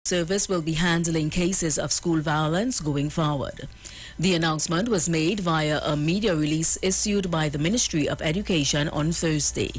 service will be handling cases of school violence going forward. The announcement was made via a media release issued by the Ministry of Education on Thursday.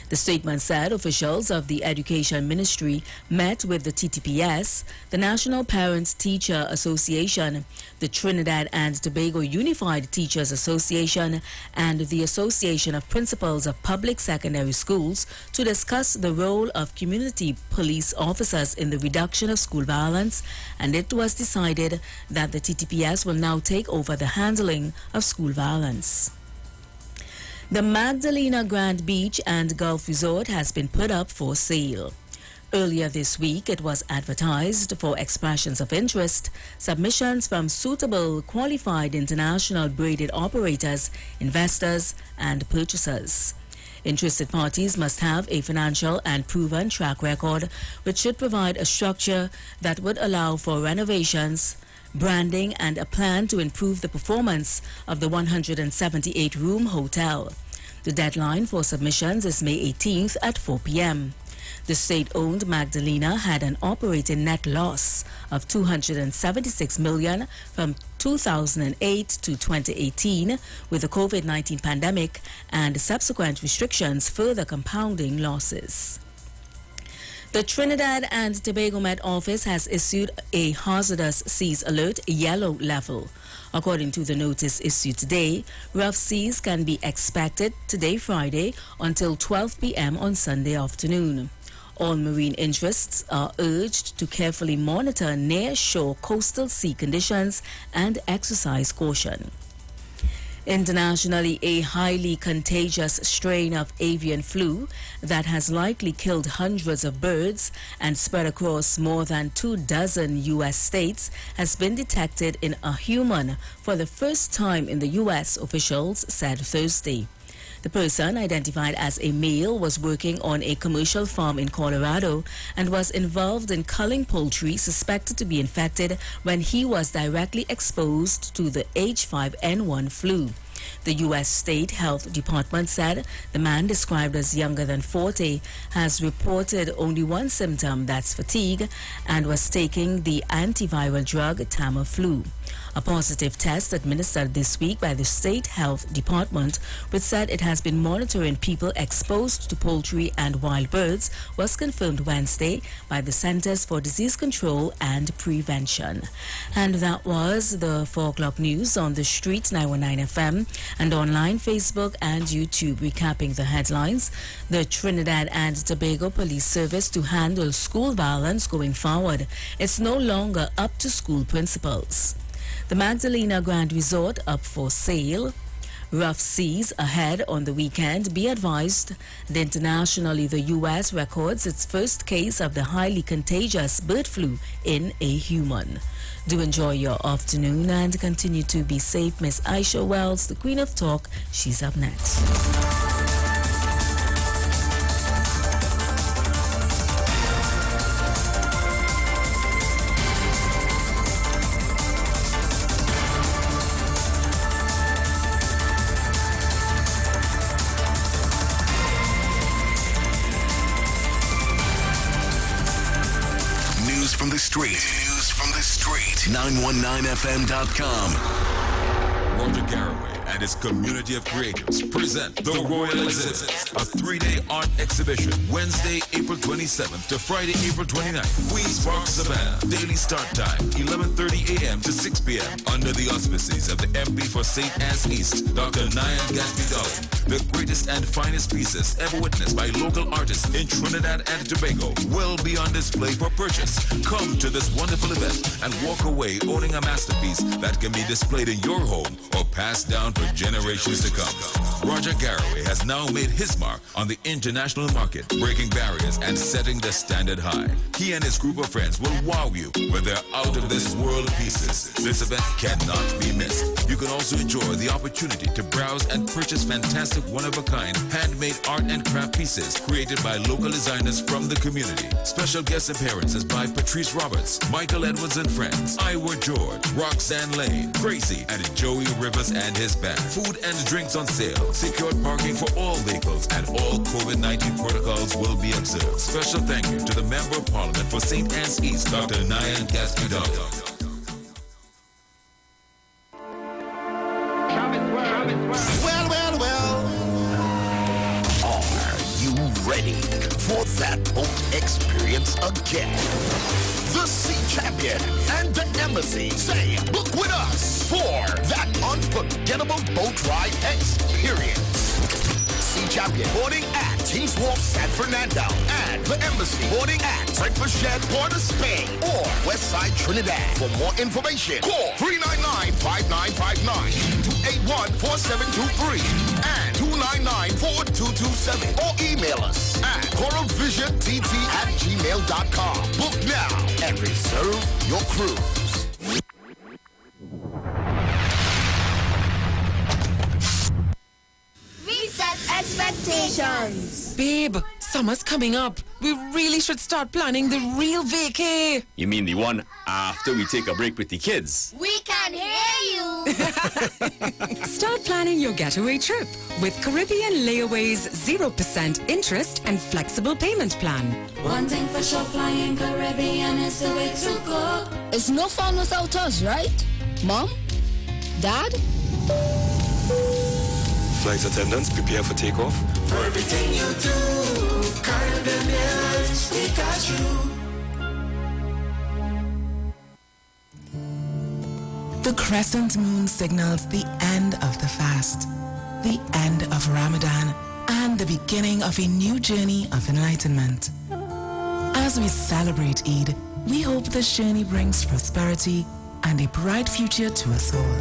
The statement said officials of the Education Ministry met with the TTPS, the National Parents-Teacher Association, the Trinidad and Tobago Unified Teachers Association, and the Association of Principals of Public Secondary Schools to discuss the role of community police officers in the reduction of school violence, and it was decided that the TTPS will now take over the handling of school violence. The Magdalena Grand Beach and Golf Resort has been put up for sale. Earlier this week, it was advertised for expressions of interest, submissions from suitable qualified international braided operators, investors, and purchasers. Interested parties must have a financial and proven track record, which should provide a structure that would allow for renovations, branding, and a plan to improve the performance of the 178-room hotel. The deadline for submissions is May 18th at 4 p.m. The state-owned Magdalena had an operating net loss of $276 million from 2008 to 2018, with the COVID-19 pandemic and subsequent restrictions further compounding losses. The Trinidad and Tobago Met Office has issued a hazardous seas alert yellow level. According to the notice issued today, rough seas can be expected today Friday until 12 p.m. on Sunday afternoon. All marine interests are urged to carefully monitor near-shore coastal sea conditions and exercise caution. Internationally, a highly contagious strain of avian flu that has likely killed hundreds of birds and spread across more than 24 U.S. states has been detected in a human for the first time in the U.S., officials said Thursday. The person, identified as a male, was working on a commercial farm in Colorado and was involved in culling poultry suspected to be infected when he was directly exposed to the H5N1 flu. The U.S. State Health Department said the man, described as younger than 40, has reported only one symptom, that's fatigue, and was taking the antiviral drug Tamiflu. A positive test administered this week by the State Health Department, which said it has been monitoring people exposed to poultry and wild birds, was confirmed Wednesday by the Centers for Disease Control and Prevention. And that was the 4 o'clock news on the street 919 FM and online, Facebook and YouTube. Recapping the headlines: the Trinidad and Tobago Police Service to handle school violence going forward. It's no longer up to school principals. The Magdalena Grand Resort up for sale. Rough seas ahead on the weekend. Be advised that internationally, the U.S. records its first case of the highly contagious bird flu in a human. Do enjoy your afternoon and continue to be safe. Miss Aisha Wells, the Queen of Talk, she's up next. From the street. News from the street. 919fm.com. Roger Garraway and his community of creatives present The Royal Exhibit, a 3-day art exhibition, Wednesday, April 27th to Friday, April 29th. Queens Park, Savannah. Daily start time, 11:30 a.m. to 6 p.m. Under the auspices of the MP for St. Anne's East, Dr. Nyan Gatsby Darling. The greatest and finest pieces ever witnessed by local artists in Trinidad and Tobago will be on display for purchase. Come to this wonderful event and walk away owning a masterpiece that can be displayed in your home or passed down for generations to come. Roger Garraway has now made his mark on the international market, breaking barriers and setting the standard high. He and his group of friends will wow you with their out-of-this-world pieces. This event cannot be missed. You can also enjoy the opportunity to browse and purchase fantastic one-of-a-kind handmade art and craft pieces created by local designers from the community. Special guest appearances by Patrice Roberts, Michael Edwards and friends, Iwer George, Roxanne Lane, Gracie, and Joey Rivers and his band. ban. Food and drinks on sale. Secured parking for all vehicles and all COVID-19 protocols will be observed. Special thank you to the Member of Parliament for St. Anne's East, Dr. Nyan Gaspidal. Well. Are you ready for that boat experience again? The Sea Champion and the Embassy say book with us for that unforgettable boat ride experience. Sea Champion boarding at Kings Wharf, San Fernando, and the Embassy boarding at Breakfast Shed, Port of Spain, or Westside Trinidad. For more information, call 399-5959, 281-4723, and 299-4227, or email us at coralvisiontT@gmail.com. Book now and reserve your cruise. Reset expectations. Babe, summer's coming up. We really should start planning the real vacay. You mean the one after we take a break with the kids? We can hear you. Start planning your getaway trip with Caribbean Layaway's 0% interest and flexible payment plan. One thing for sure, flying Caribbean is the way to go. It's no fun without us, right? Mom? Dad? Flight attendants, prepare for takeoff. For everything you do, Caribbean Airlines, we got you. The crescent moon signals the end of the fast, the end of Ramadan, and the beginning of a new journey of enlightenment. As we celebrate Eid, we hope this journey brings prosperity and a bright future to us all.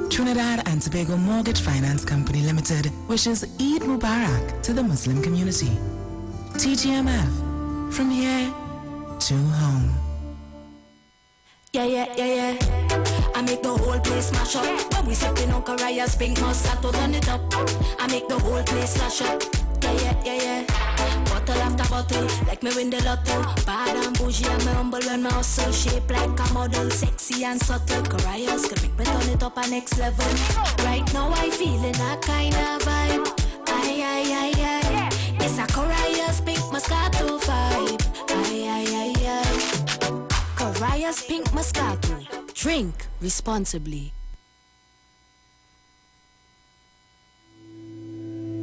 Trinidad and Tobago Mortgage Finance Company Limited wishes Eid Mubarak to the Muslim community. TGMF, from here to home. Yeah. I make the whole place smash up. When we sipping on Caraya's pink Moscato, turn it up. I make the whole place slash up. Yeah. Bottle after bottle, like me win the lotto. Bad and bougie and me humble when my hustle. Shape like a model, sexy and subtle. Caraya's can make me turn it up a next level. Right now I feeling that kind of vibe. Aye. It's a Caraya's pink Moscato vibe. Aye. Caraya's pink Moscato. Drink responsibly.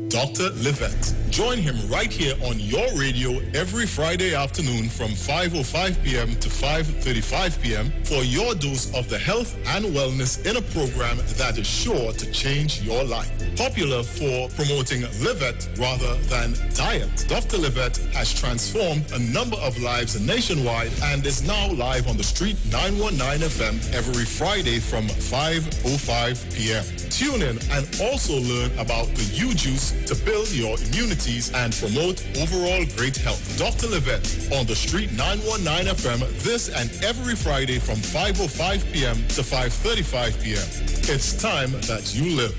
Dr. Livette. Join him right here on your radio every Friday afternoon from 5:05 p.m. to 5:35 p.m. for your dose of the health and wellness in a program that is sure to change your life. Popular for promoting Livette rather than diet, Dr. Livette has transformed a number of lives nationwide and is now live on the Street 919 FM every Friday from 5:05 p.m. Tune in and also learn about the U-Juice to build your immunities and promote overall great health. Dr. Livette on the Street 919 FM this and every Friday from 5:05 p.m. to 5:35 p.m. It's time that you live.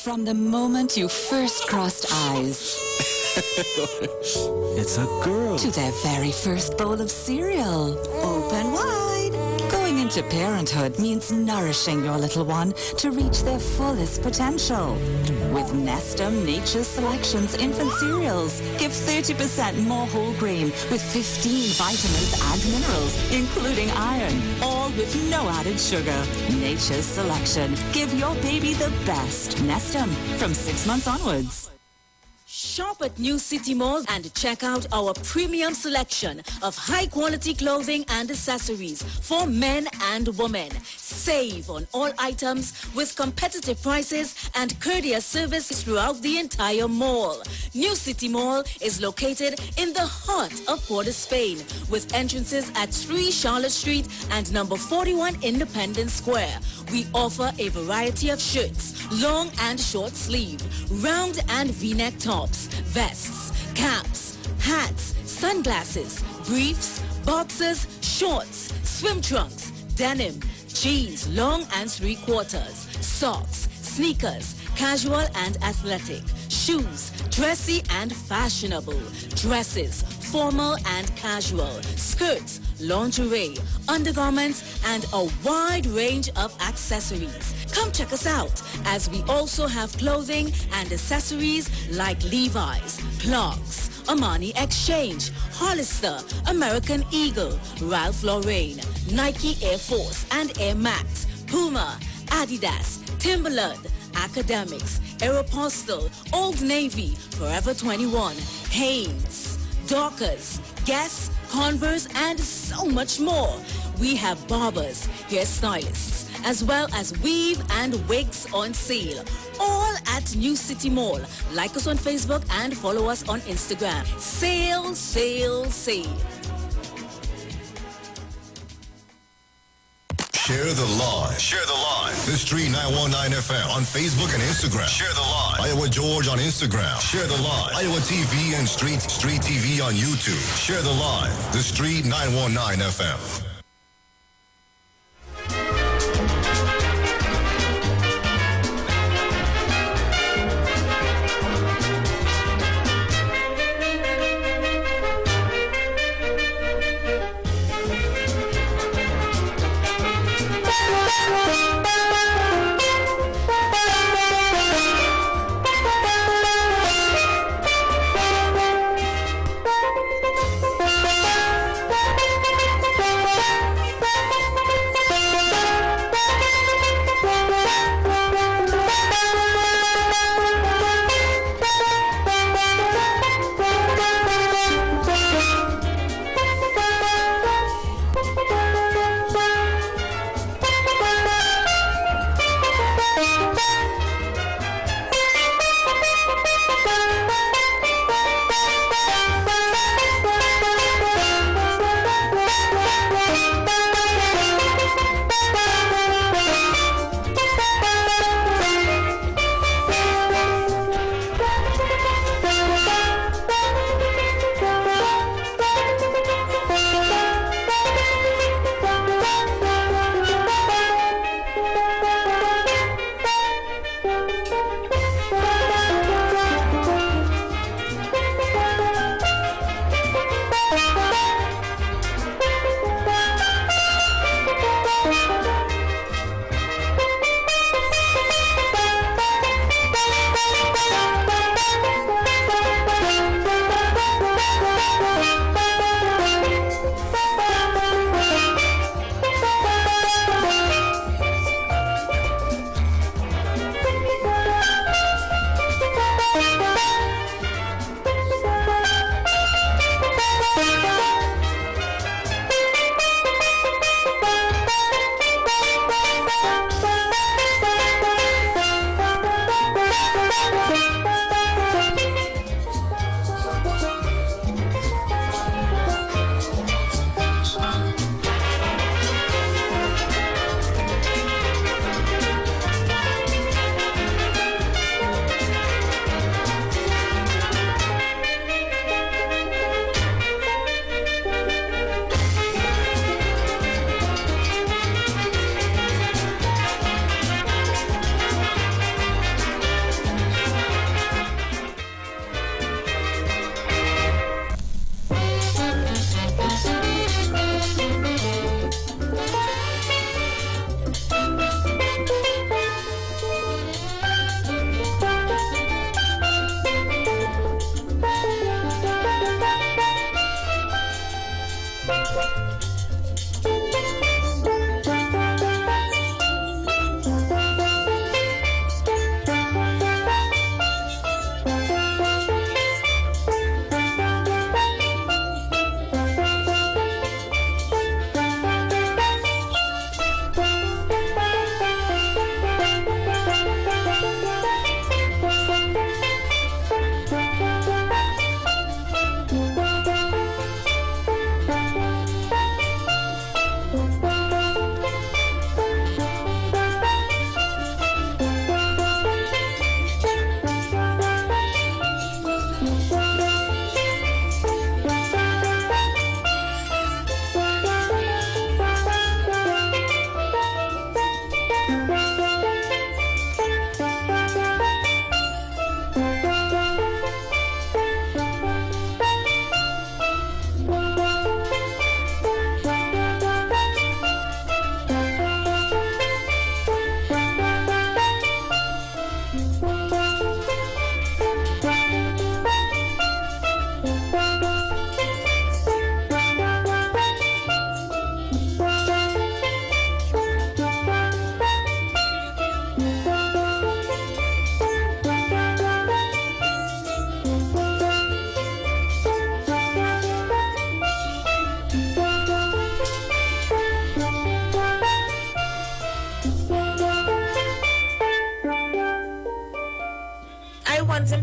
From the moment you first crossed eyes It's a girl. to their very first bowl of cereal, open wide. Going into parenthood means nourishing your little one to reach their fullest potential. With Nestum Nature's Selections infant cereals, give 30% more whole grain with 15 vitamins and minerals, including iron, all with no added sugar. Nature's Selection. Give your baby the best. Nestum, from 6 months onwards. Shop at New City Mall and check out our premium selection of high-quality clothing and accessories for men and women. Save on all items with competitive prices and courteous service throughout the entire mall. New City Mall is located in the heart of Port of Spain with entrances at 3 Charlotte Street and number 41 Independence Square. We offer a variety of shirts, long and short sleeve, round and V-neck tops, vests, caps, hats, sunglasses, briefs, boxers, shorts, swim trunks, denim, jeans, long and 3/4, socks, sneakers, casual and athletic, shoes, dressy and fashionable, dresses, formal and casual, skirts, lingerie, undergarments, and a wide range of accessories. Come check us out, as we also have clothing and accessories like Levi's, Clarks, Armani Exchange, Hollister, American Eagle, Ralph Lauren, Nike Air Force and Air Max, Puma, Adidas, Timberland, Academics, Aeropostale, Old Navy, Forever 21, Hanes, Dockers, Guess, Converse, and so much more. We have barbers, hairstylists, as well as weave and wigs on sale. All at New City Mall. Like us on Facebook and follow us on Instagram. Sale, sale, sale. Share the line. Share the line. The Street 919 FM on Facebook and Instagram. Share the line. Iowa George on Instagram. Share the line. Iowa TV and Street TV on YouTube. Share the line. The Street 919 FM.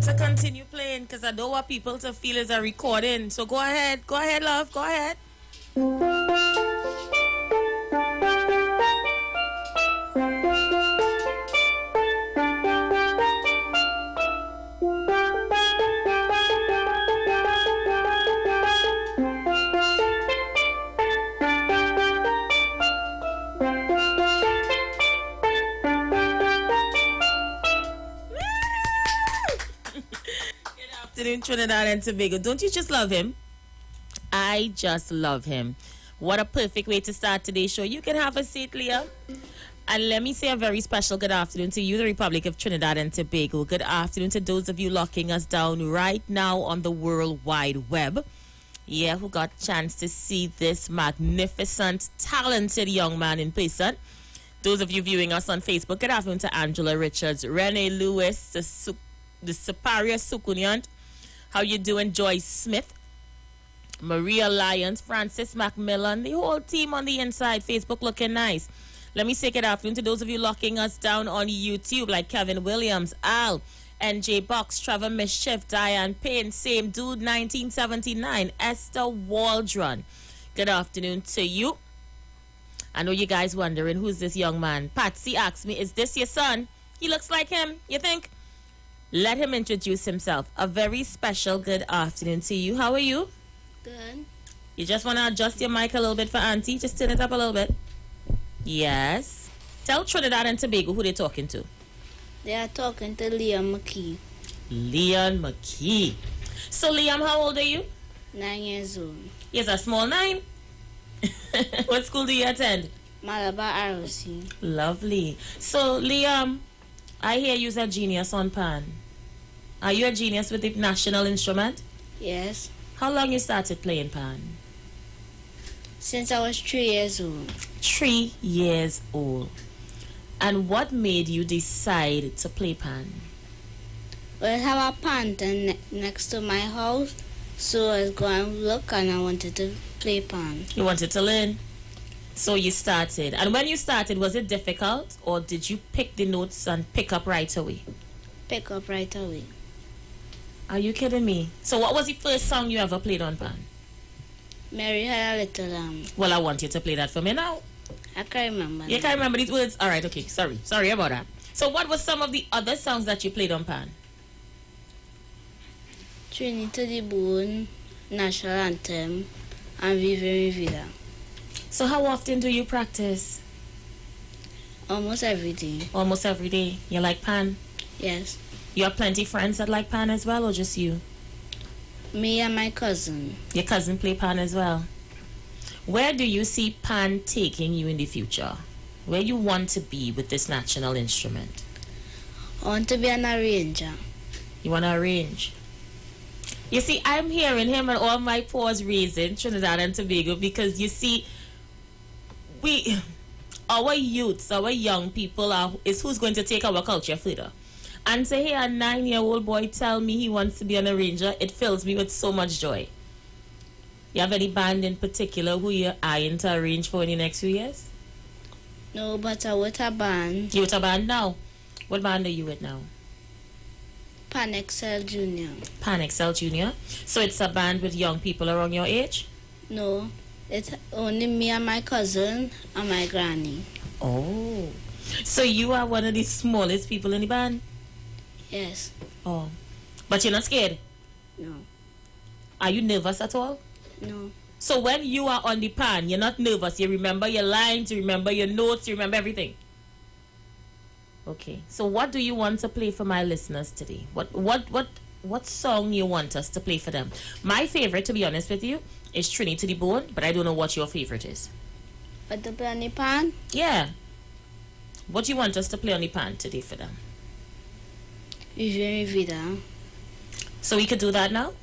him to continue playing because I don't want people to feel it's a recording. So go ahead, love, go ahead. In Trinidad and Tobago. Don't you just love him? I just love him. What a perfect way to start today's show. You can have a seat, Leah. And let me say a very special good afternoon to you, the Republic of Trinidad and Tobago. Good afternoon to those of you locking us down right now on the World Wide Web. Yeah, who got a chance to see this magnificent, talented young man in person. Those of you viewing us on Facebook, good afternoon to Angela Richards, Renee Lewis, the Superior Sukuniant. How you doing, Joyce Smith, Maria Lyons, Francis Macmillan, the whole team on the inside. Facebook looking nice. Let me say good afternoon to those of you locking us down on YouTube, like Kevin Williams, Al, NJ Box, Trevor Mischief, Diane Payne, Same Dude 1979, Esther Waldron. Good afternoon to you. I know you guys wondering, who's this young man? Patsy asked me, is this your son? He looks like him, you think? Let him introduce himself. A very special good afternoon to you. How are you? Good. You just want to adjust your mic a little bit for Auntie? Just turn it up a little bit. Yes. Tell Trinidad and Tobago who they're talking to. They are talking to Liam McKee. Leon McKee. So, Liam, how old are you? 9 years old. Yes, a small 9. What school do you attend? Malabar ROC. Lovely. So, Liam, I hear you're a genius on pan. Are you a genius with the national instrument? Yes. How long you started playing pan? Since I was 3 years old. 3 years old. And what made you decide to play pan? Well, I have a pan next to my house, so I was going to look and I wanted to play pan. You wanted to learn? So you started. And when you started, was it difficult, or did you pick the notes and pick up right away? Pick up right away. Are you kidding me? So what was the first song you ever played on pan? Mary Had a Little Lamb. Well, I want you to play that for me now. I can't remember. You can't remember these words? All right, okay. Sorry about that. So what was some of the other songs that you played on pan? Trinity to the Bone, National Anthem, and Viva Mi Vida. So how often do you practice? Almost every day. Almost every day. You like pan? Yes. You have plenty friends that like pan as well, or just you? Me and my cousin. Your cousin play pan as well. Where do you see pan taking you in the future? Where you want to be with this national instrument? I want to be an arranger. You want to arrange? You see, I'm hearing him and all my paws raising, Trinidad and Tobago, because you see, our youths, our young people is who's going to take our culture further. And to hear a 9-year-old boy tell me he wants to be an arranger, it fills me with so much joy. You have any band in particular who you're eyeing to arrange for in the next few years? No, but I'm with a band. You with a band now? What band are you with now? Pan Excel Junior. Pan Excel Junior? So it's a band with young people around your age? No, it's only me and my cousin and my granny. Oh. So you are one of the smallest people in the band? Yes. Oh. But you're not scared? No. Are you nervous at all? No. So when you are on the pan, you're not nervous. You remember your lines, you remember your notes, you remember everything. Okay. So what do you want to play for my listeners today? What song you want us to play for them? My favorite, to be honest with you, is Trinity to the Bone, but I don't know what your favorite is. But to play on the pan? Yeah. What do you want us to play on the pan today for them? Viva Mi Vida. So we could do that now?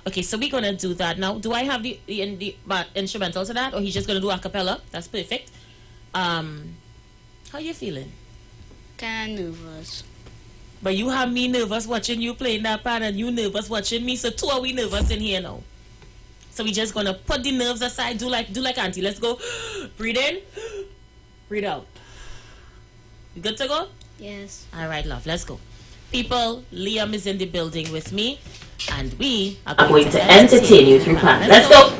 Okay, so we're going to do that now. Do I have the instrumental to that, or he's just going to do a cappella? That's perfect. How you feeling? Kind of nervous. But you have me nervous watching you playing that pan, and you nervous watching me, so two are we nervous in here now. So we're just going to put the nerves aside. Do like Auntie. Let's go. Breathe in. Breathe out. You good to go? Yes. All right, love. Let's go. People, Liam is in the building with me, and we are going to entertain you through plan. Let's go.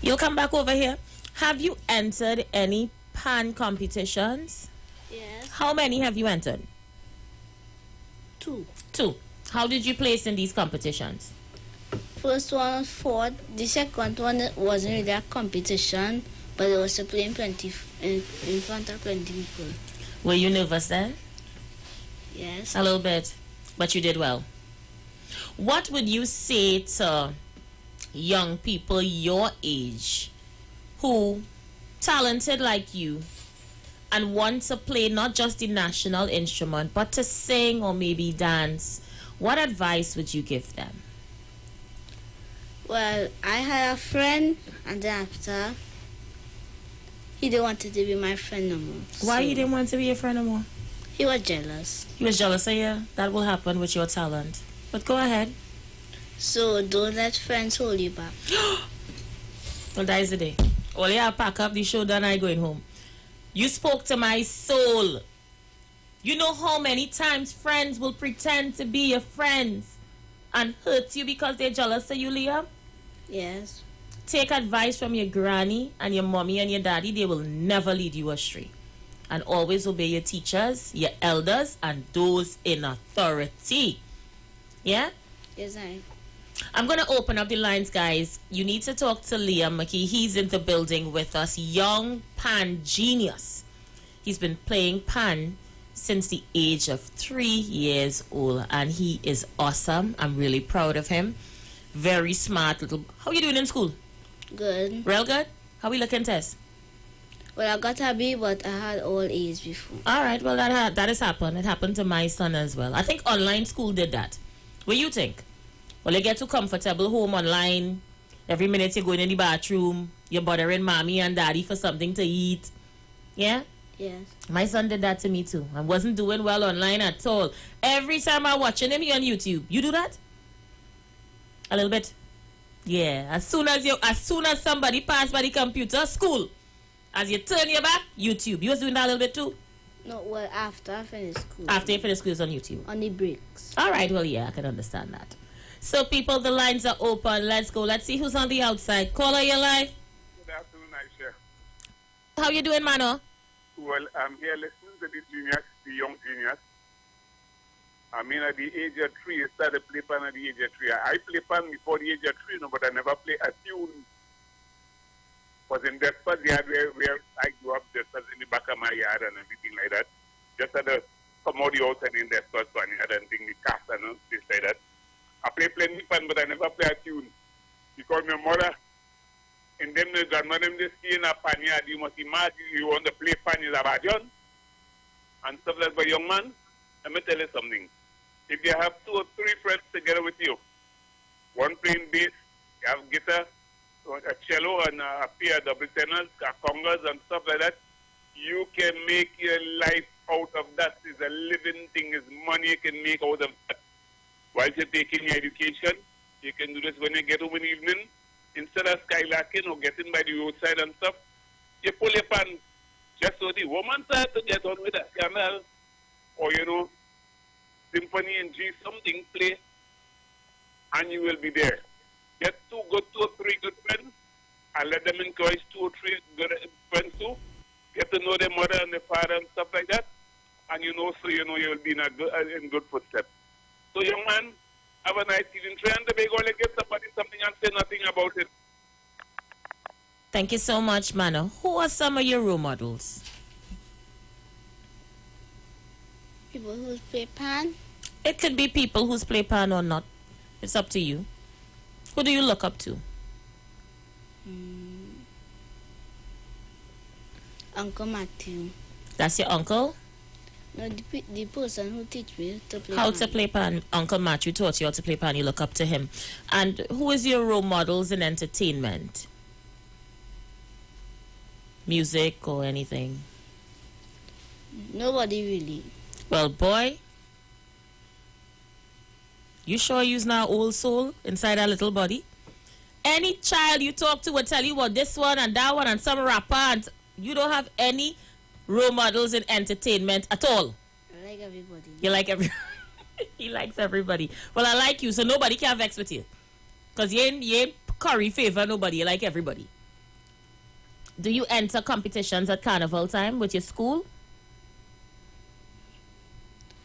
You'll come back over here. Have you entered any pan competitions? Yes. How many have you entered? 2. 2. How did you place in these competitions? First one was 4th. The second one wasn't really a competition, but it was to play in front of 20 people. Were you nervous then? Yes. A little bit, but you did well. What would you say to young people your age who talented like you and want to play not just the national instrument but to sing or maybe dance? What advice would you give them? Well, I had a friend, and then after he didn't want to be my friend no more. Why you didn't want to be your friend no more? He was jealous. He was jealous of you? That will happen with your talent. But go ahead. So don't let friends hold you back. Well, that is the day. All you have pack up the show done, I going home. You spoke to my soul. You know how many times friends will pretend to be your friends and hurt you because they're jealous of you, Liam? Yes. Take advice from your granny and your mommy and your daddy. They will never lead you astray. And always obey your teachers, your elders, and those in authority. Yeah? Yes, I'm going to open up the lines, guys. You need to talk to Liam McKee. He's in the building with us. Young pan genius. He's been playing pan since the age of 3 years old, and he is awesome. I'm really proud of him. Very smart little... How you doing in school? Good. Real good? How we looking, Tess? Well, I got a B, but I had all A's before. All right, well, that has happened. It happened to my son as well. I think online school did that. What do you think? Well, you get too comfortable home online. Every minute you're going in the bathroom. You're bothering mommy and daddy for something to eat. Yeah? Yes. My son did that to me too. I wasn't doing well online at all. Every time I'm watching him, he on YouTube. You do that? A little bit? Yeah. As soon as somebody passed by the computer, school. As you turn your back, YouTube. You was doing that a little bit too? No, well, after I finished school. After you finished school, it's on YouTube. On the breaks. All right, well, yeah, I can understand that. So, people, the lines are open. Let's go. Let's see who's on the outside. Caller, your life. Good afternoon, Aisha. How you doing, Mano? Well, I'm here listening to the juniors, the young juniors. I mean, at the age of 3, I started play pan at the age of 3. I play pan before the age of 3, no, but I never play a tune. Was in Despot yard where I grew up, just in the back of my yard and everything like that. Just at the commodity outside in Despot, so I had anything, the cast and things like that. I play plenty fun, but I never play a tune. Because my mother, and then the grandmother, them just see in a pan yard, you must imagine you want to play pan is a bajon. And stuff like that. But young man, let me tell you something. If you have 2 or 3 friends together with you, one playing bass, you have guitar, a cello, and a pair of double tenors, congas, and stuff like that, you can make your life out of that. It's a living thing. It's money you can make out of that. While you're taking your education, you can do this when you get home in the evening. Instead of skylarking or getting by the roadside and stuff, you pull your pan just so the woman start to get on with a canal or, symphony and G, something play, and you will be there. Get 2 or 3 good friends, and let them encourage 2 or 3 good friends too. Get to know their mother and their father and stuff like that, and you will be in good footsteps. So, young man, have a nice evening. Try and be going to get somebody something and say nothing about it. Thank you so much, Mano. Who are some of your role models? People who play pan. It could be people who's play pan or not. It's up to you. Who do you look up to? Uncle Matthew. That's your uncle? No, the person who teach me to play How pan. to play pan. Uncle Matthew taught you how to play pan. You look up to him. And who is your role models in entertainment? Music or anything? Nobody really. Well, boy, you sure you's now old soul inside our little body? Any child you talk to will tell you about this one and that one and some rapper, and you don't have any role models in entertainment at all. I like everybody. You like every He likes everybody. Well, I like you, so nobody can vex with you. Because you ain't curry favor nobody. You like everybody. Do you enter competitions at carnival time with your school?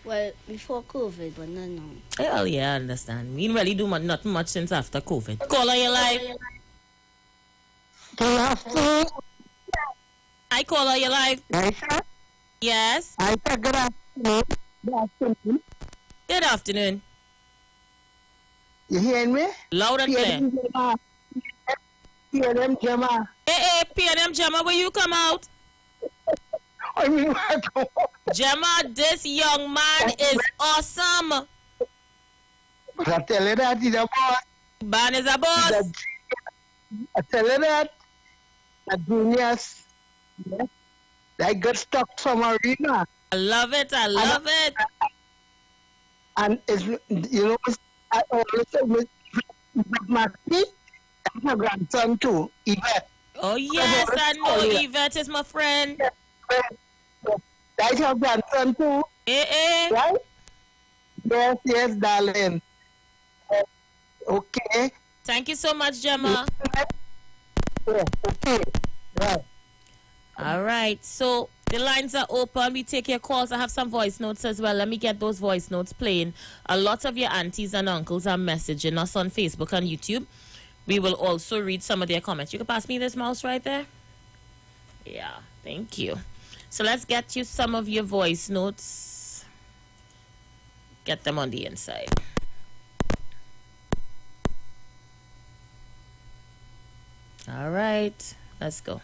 Well, before COVID, but not now. Well, yeah, I understand. We didn't really do nothing much since after COVID. Call on your life. Good afternoon. I call on your life. Aisha? Yes? Aisha, good afternoon. Good afternoon. Good afternoon. You hearing me? Loud and clear. PNM Gemma. Hey, PNM Gemma, will you come out? I mean, Gemma, this young man is awesome. But I tell you that he's a boss. Man is a boss. I tell you that. The juniors, yes, they got stuck from arena. I love it. I love it. And it's, I always say with my kid, that's my grandson too, Iwer. Oh, yes, I know Yvette is my friend. That's your grandson too. Right? Yes, darling. Okay. Thank you so much, Gemma. Okay. Right. All right. So the lines are open. We take your calls. I have some voice notes as well. Let me get those voice notes playing. A lot of your aunties and uncles are messaging us on Facebook and YouTube. We will also read some of their comments. You can pass me this mouse right there. Yeah. Thank you. So let's get you some of your voice notes. Get them on the inside. All right. Let's go.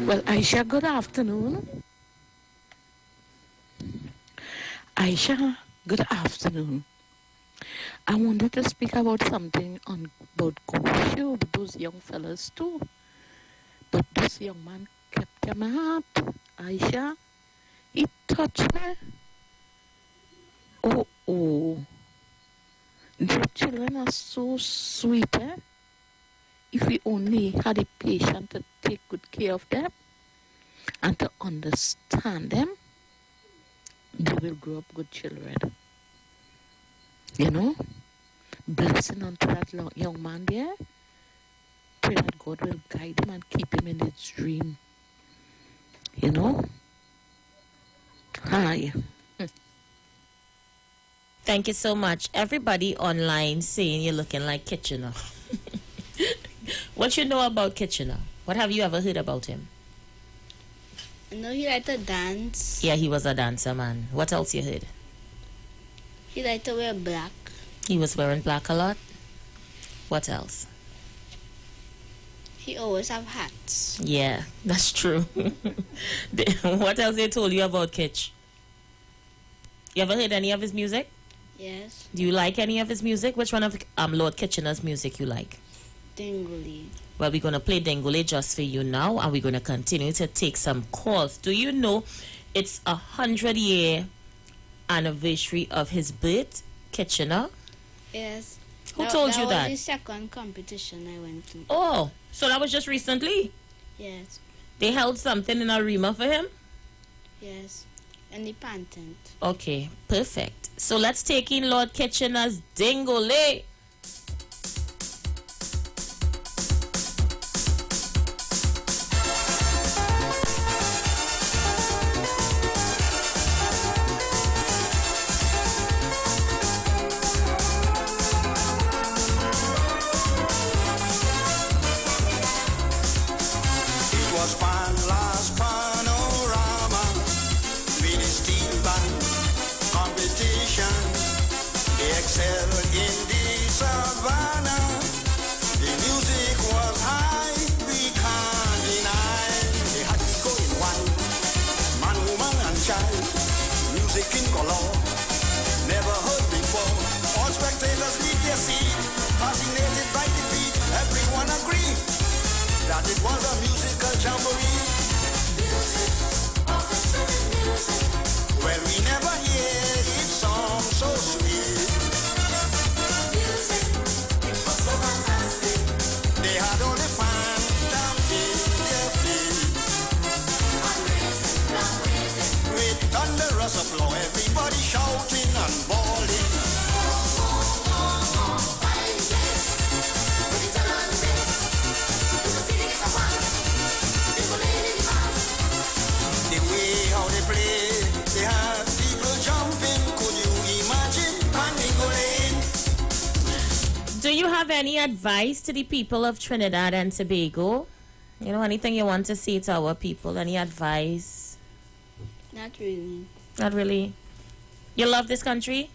Well, Aisha, good afternoon. Aisha, good afternoon. I wanted to speak about something about Goshu, with those young fellas too. But this young man kept my heart. Aisha, he touched me. Oh. The children are so sweet, eh? If we only had a patient to take good care of them and to understand them, they will grow up good children. You know? Blessing unto that young man there. Pray that God will guide him and keep him in his dream. You know? Hi. Thank you so much. Everybody online saying you're looking like Kitchener. What you know about Kitchener? What have you ever heard about him? I know he liked to dance. Yeah, he was a dancer, man. What else you heard? He liked to wear black. He was wearing black a lot. What else? He always have hats. Yeah, that's true. What else they told you about Kitch? You ever heard any of his music? Yes. Do you like any of his music? Which one of Lord Kitchener's music you like? Dingoli. Well, we're going to play Dengole just for you now, and we're going to continue to take some calls. Do you know it's 100-year anniversary of his birth, Kitchener? Yes. Who told you that? That was the second competition I went to. Oh, so that was just recently? Yes. They held something in Arima for him? Yes. And the patent. Okay, perfect. So let's take in Lord Kitchener's Dingole. Any advice to the people of Trinidad and Tobago? You know, anything you want to say to our people? Any advice? Not really. Not really. You love this country?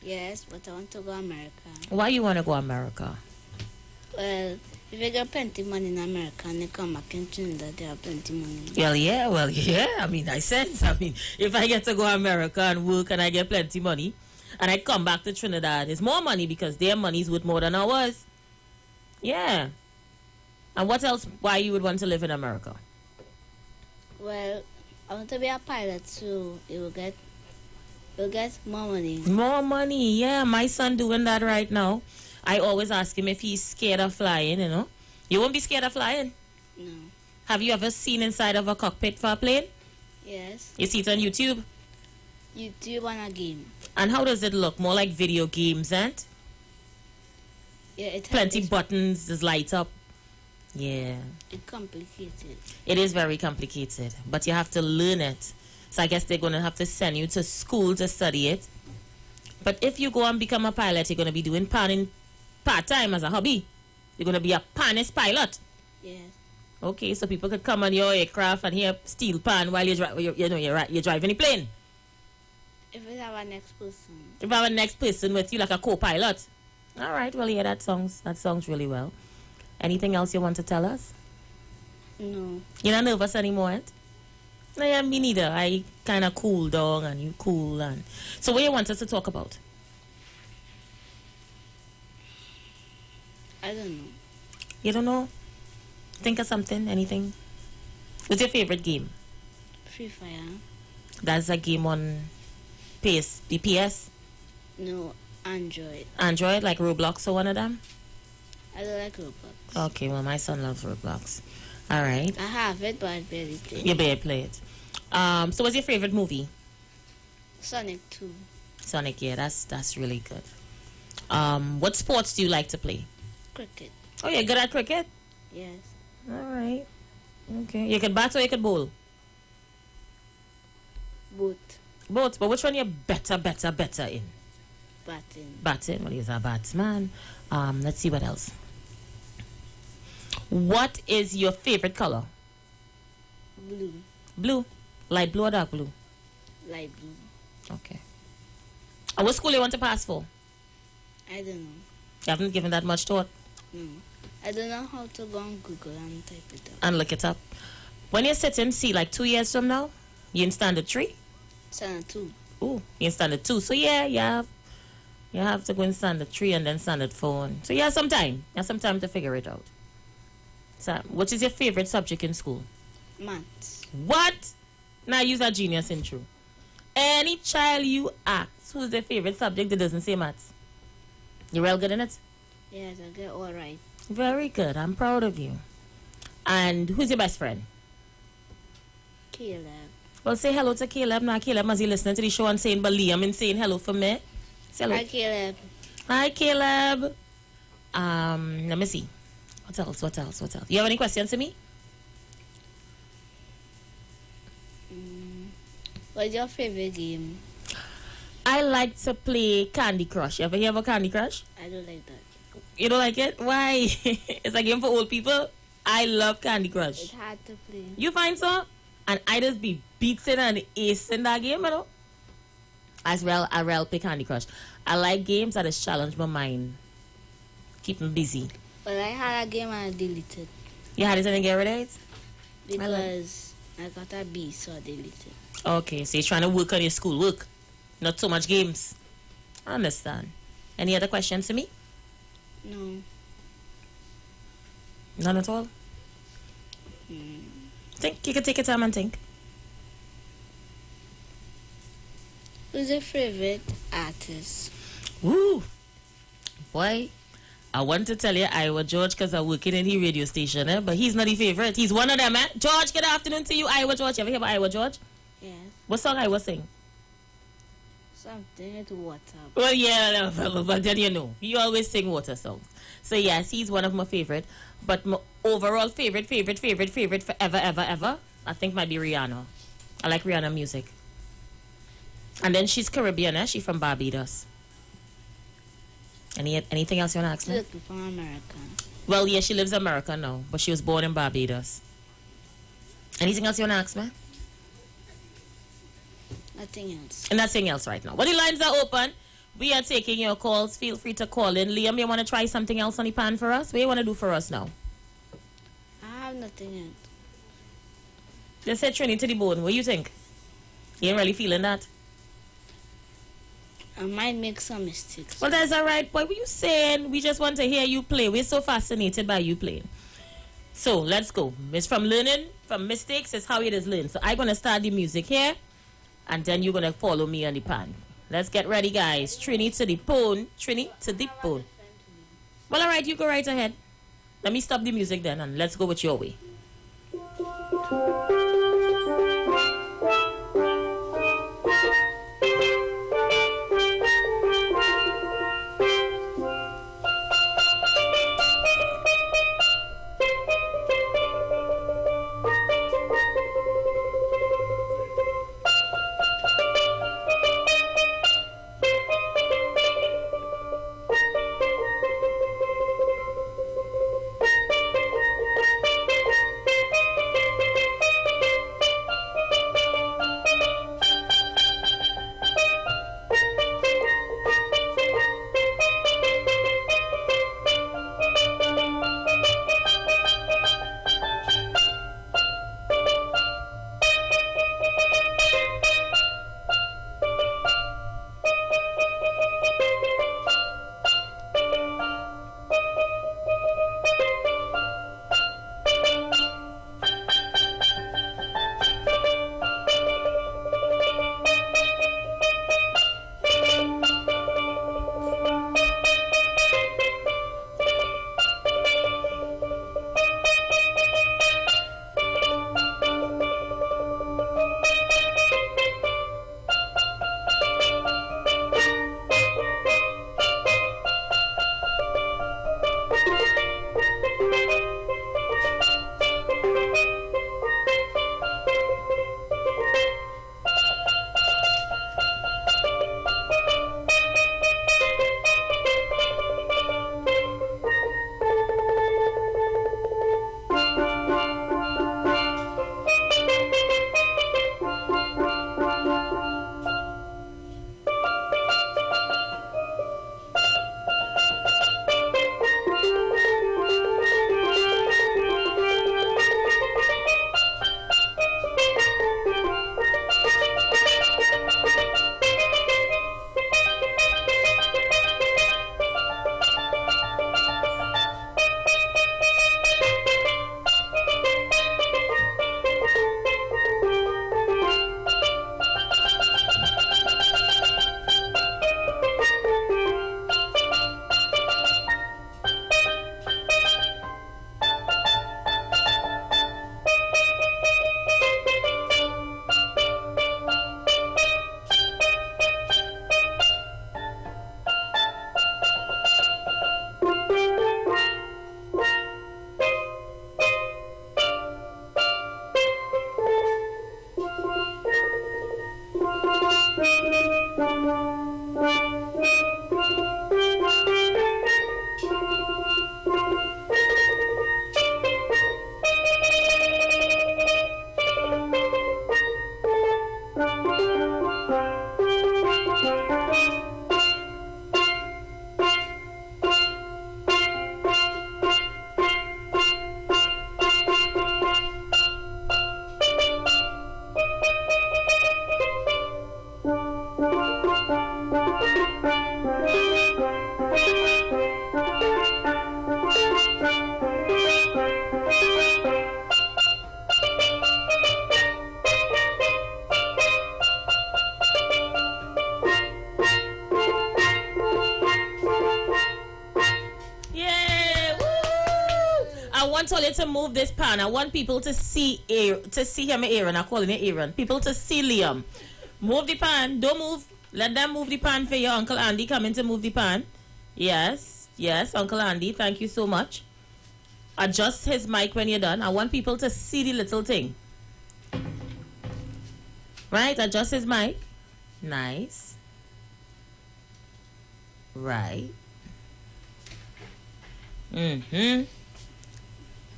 Yes, but I want to go America. Why you want to go America? Well, if you get plenty money in America and you come back in Trinidad, they have plenty money. Well, yeah. I mean, if I get to go America and work and I get plenty money, and I come back to Trinidad, it's more money because their money's worth more than ours. Yeah. And what else, why you would want to live in America? Well, I want to be a pilot, so you'll get more money. More money, yeah. My son doing that right now. I always ask him if he's scared of flying, you know. You won't be scared of flying? No. Have you ever seen inside of a cockpit for a plane? Yes. You see it on YouTube? YouTube on a game. And how does it look? More like video games, eh? Yeah, it plenty buttons, just light up. Yeah. It's complicated. It is very complicated, but you have to learn it. So I guess they're going to have to send you to school to study it. But if you go and become a pilot, you're going to be doing panning part-time as a hobby. You're going to be a panist pilot. Yes. Okay, so people could come on your aircraft and hear steel pan while you're driving the plane. If we have a next person. If I have a next person with you, like a co-pilot. All right, well, yeah, that sounds really well. Anything else you want to tell us? No. You're not nervous anymore, eh? No, yeah, me neither. I kind of cool down and you cool. And so what do you want us to talk about? I don't know. You don't know? Think of something, anything. What's your favorite game? Free Fire. That's a game on the PS? No, Android. Android, like Roblox or one of them? I don't like Roblox. Okay, well, my son loves Roblox. All right. I have it, but I barely play it. You barely play it. So what's your favorite movie? Sonic 2. Sonic, yeah, that's really good. What sports do you like to play? Cricket. Oh, you're good at cricket? Yes. All right. Okay. You can bat or you can bowl? Both. But which one you're better in? Batting. Batting. Well, he's a batsman. Let's see what else. What is your favorite color? Blue. Blue? Light blue or dark blue? Light blue. Okay. And what school you want to pass for? I don't know. You haven't given that much thought? No. I don't know how to go on Google and type it up. And look it up. When you're sitting, see, like 2 years from now, you in standard 3? Standard 2. Ooh, you in standard 2. So yeah, you have You have to go in standard 3 and then standard 4. So you have some time. You have some time to figure it out. So, what is your favorite subject in school? Maths. What? Now use a genius intro. Any child you ask who's their favorite subject that doesn't say maths. You real good in it? Yes, I get all right. Very good. I'm proud of you. And who's your best friend? Caleb. Well, say hello to Caleb. Now, Caleb must be listening to the show and saying, but Liam and saying hello for me. Say hello. Hi, Caleb. Hi, Caleb. Let me see. What else? You have any questions to me? What's your favorite game? I like to play Candy Crush. You ever hear of Candy Crush? I don't like that. You don't like it? Why? It's a game for old people. I love Candy Crush. It's hard to play. You find so? And I just be beating and acing that game, you know? As well, I will play Candy Crush. I like games that just challenge my mind. Keep me busy. Well, I had a game and I deleted. You had it and get rid of it? Because I got a B, so I deleted. Okay, so you're trying to work on your schoolwork. Not so much games. I understand. Any other questions to me? No. None at all? Think. You can take your time and think. Who's your favorite artist? Woo! Boy, I want to tell you Iwer George because I'm working in the radio station, but he's not the favorite. He's one of them, eh? George, good afternoon to you, Iwer George. You ever hear about Iwer George? Yes. What song I was sing? Something with water. Well, yeah, but then you know, he always sing water songs. So yes, he's one of my favorite. But my overall favorite forever, ever, I think might be Rihanna. I like Rihanna music. And then she's Caribbean, eh? She's from Barbados. Anything else you want to ask me? She's from America. Well, yeah, she lives in America now, but she was born in Barbados. Anything else you want to ask me? Nothing else. Nothing else right now. Well, the lines are open. We are taking your calls. Feel free to call in. Liam, you want to try something else on the pan for us? What do you want to do for us now? I have nothing else. Just say Trini to the bone. What do you think? You ain't really feeling that? I might make some mistakes. Well, that's all right, boy. What you saying? We just want to hear you play. We're so fascinated by you playing. So, let's go. It's from learning, from mistakes. It's how it is learned. So, I'm going to start the music here. And then you're going to follow me on the pan. Let's get ready, guys. Trini to the bone. Trini to the bone. Well, all right. You go right ahead. Let me stop the music then. And let's go with your way. To move this pan, I want people to see him, Aaron. I'm calling it Aaron. People to see Liam. Move the pan. Don't move. Let them move the pan for your Uncle Andy. Come in to move the pan. Yes, Uncle Andy. Thank you so much. Adjust his mic when you're done. I want people to see the little thing. Right? Adjust his mic. Nice. Right.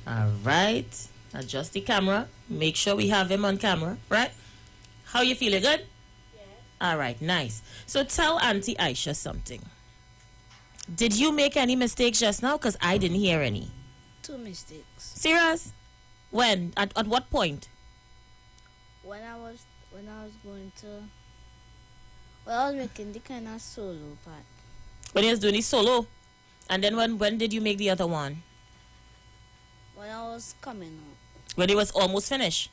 All right. Adjust the camera. Make sure we have him on camera. Right? How you feeling? Good? Yes. All right. Nice. So tell Auntie Aisha something. Did you make any mistakes just now? Because I didn't hear any. 2 mistakes. Serious? When? At what point? When I was going to... Well, I was making the kind of solo part. When you was doing the solo? And then when did you make the other one? When I was coming out. When it was almost finished?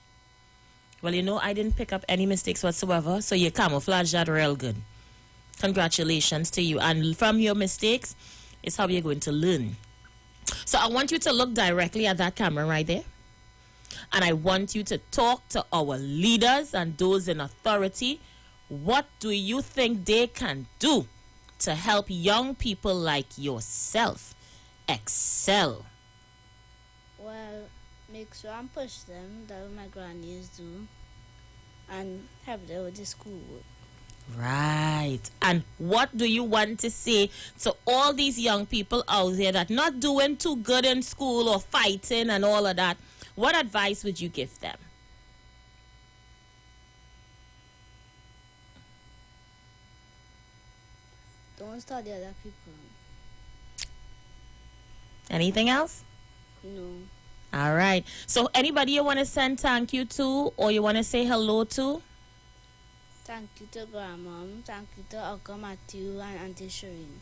Well, you know, I didn't pick up any mistakes whatsoever, so you camouflaged that real good. Congratulations to you. And from your mistakes is how you're going to learn. So I want you to look directly at that camera right there. And I want you to talk to our leaders and those in authority. What do you think they can do to help young people like yourself excel? Well, make sure and push them, that what my grannies do, and help them with the schoolwork. Right. And what do you want to say to all these young people out there that not doing too good in school or fighting and all of that? What advice would you give them? Don't study other people. Anything else? No. All right. So anybody you want to send thank you to or you want to say hello to? Thank you to Grandmom. Thank you to Uncle Matthew and Auntie Shireen.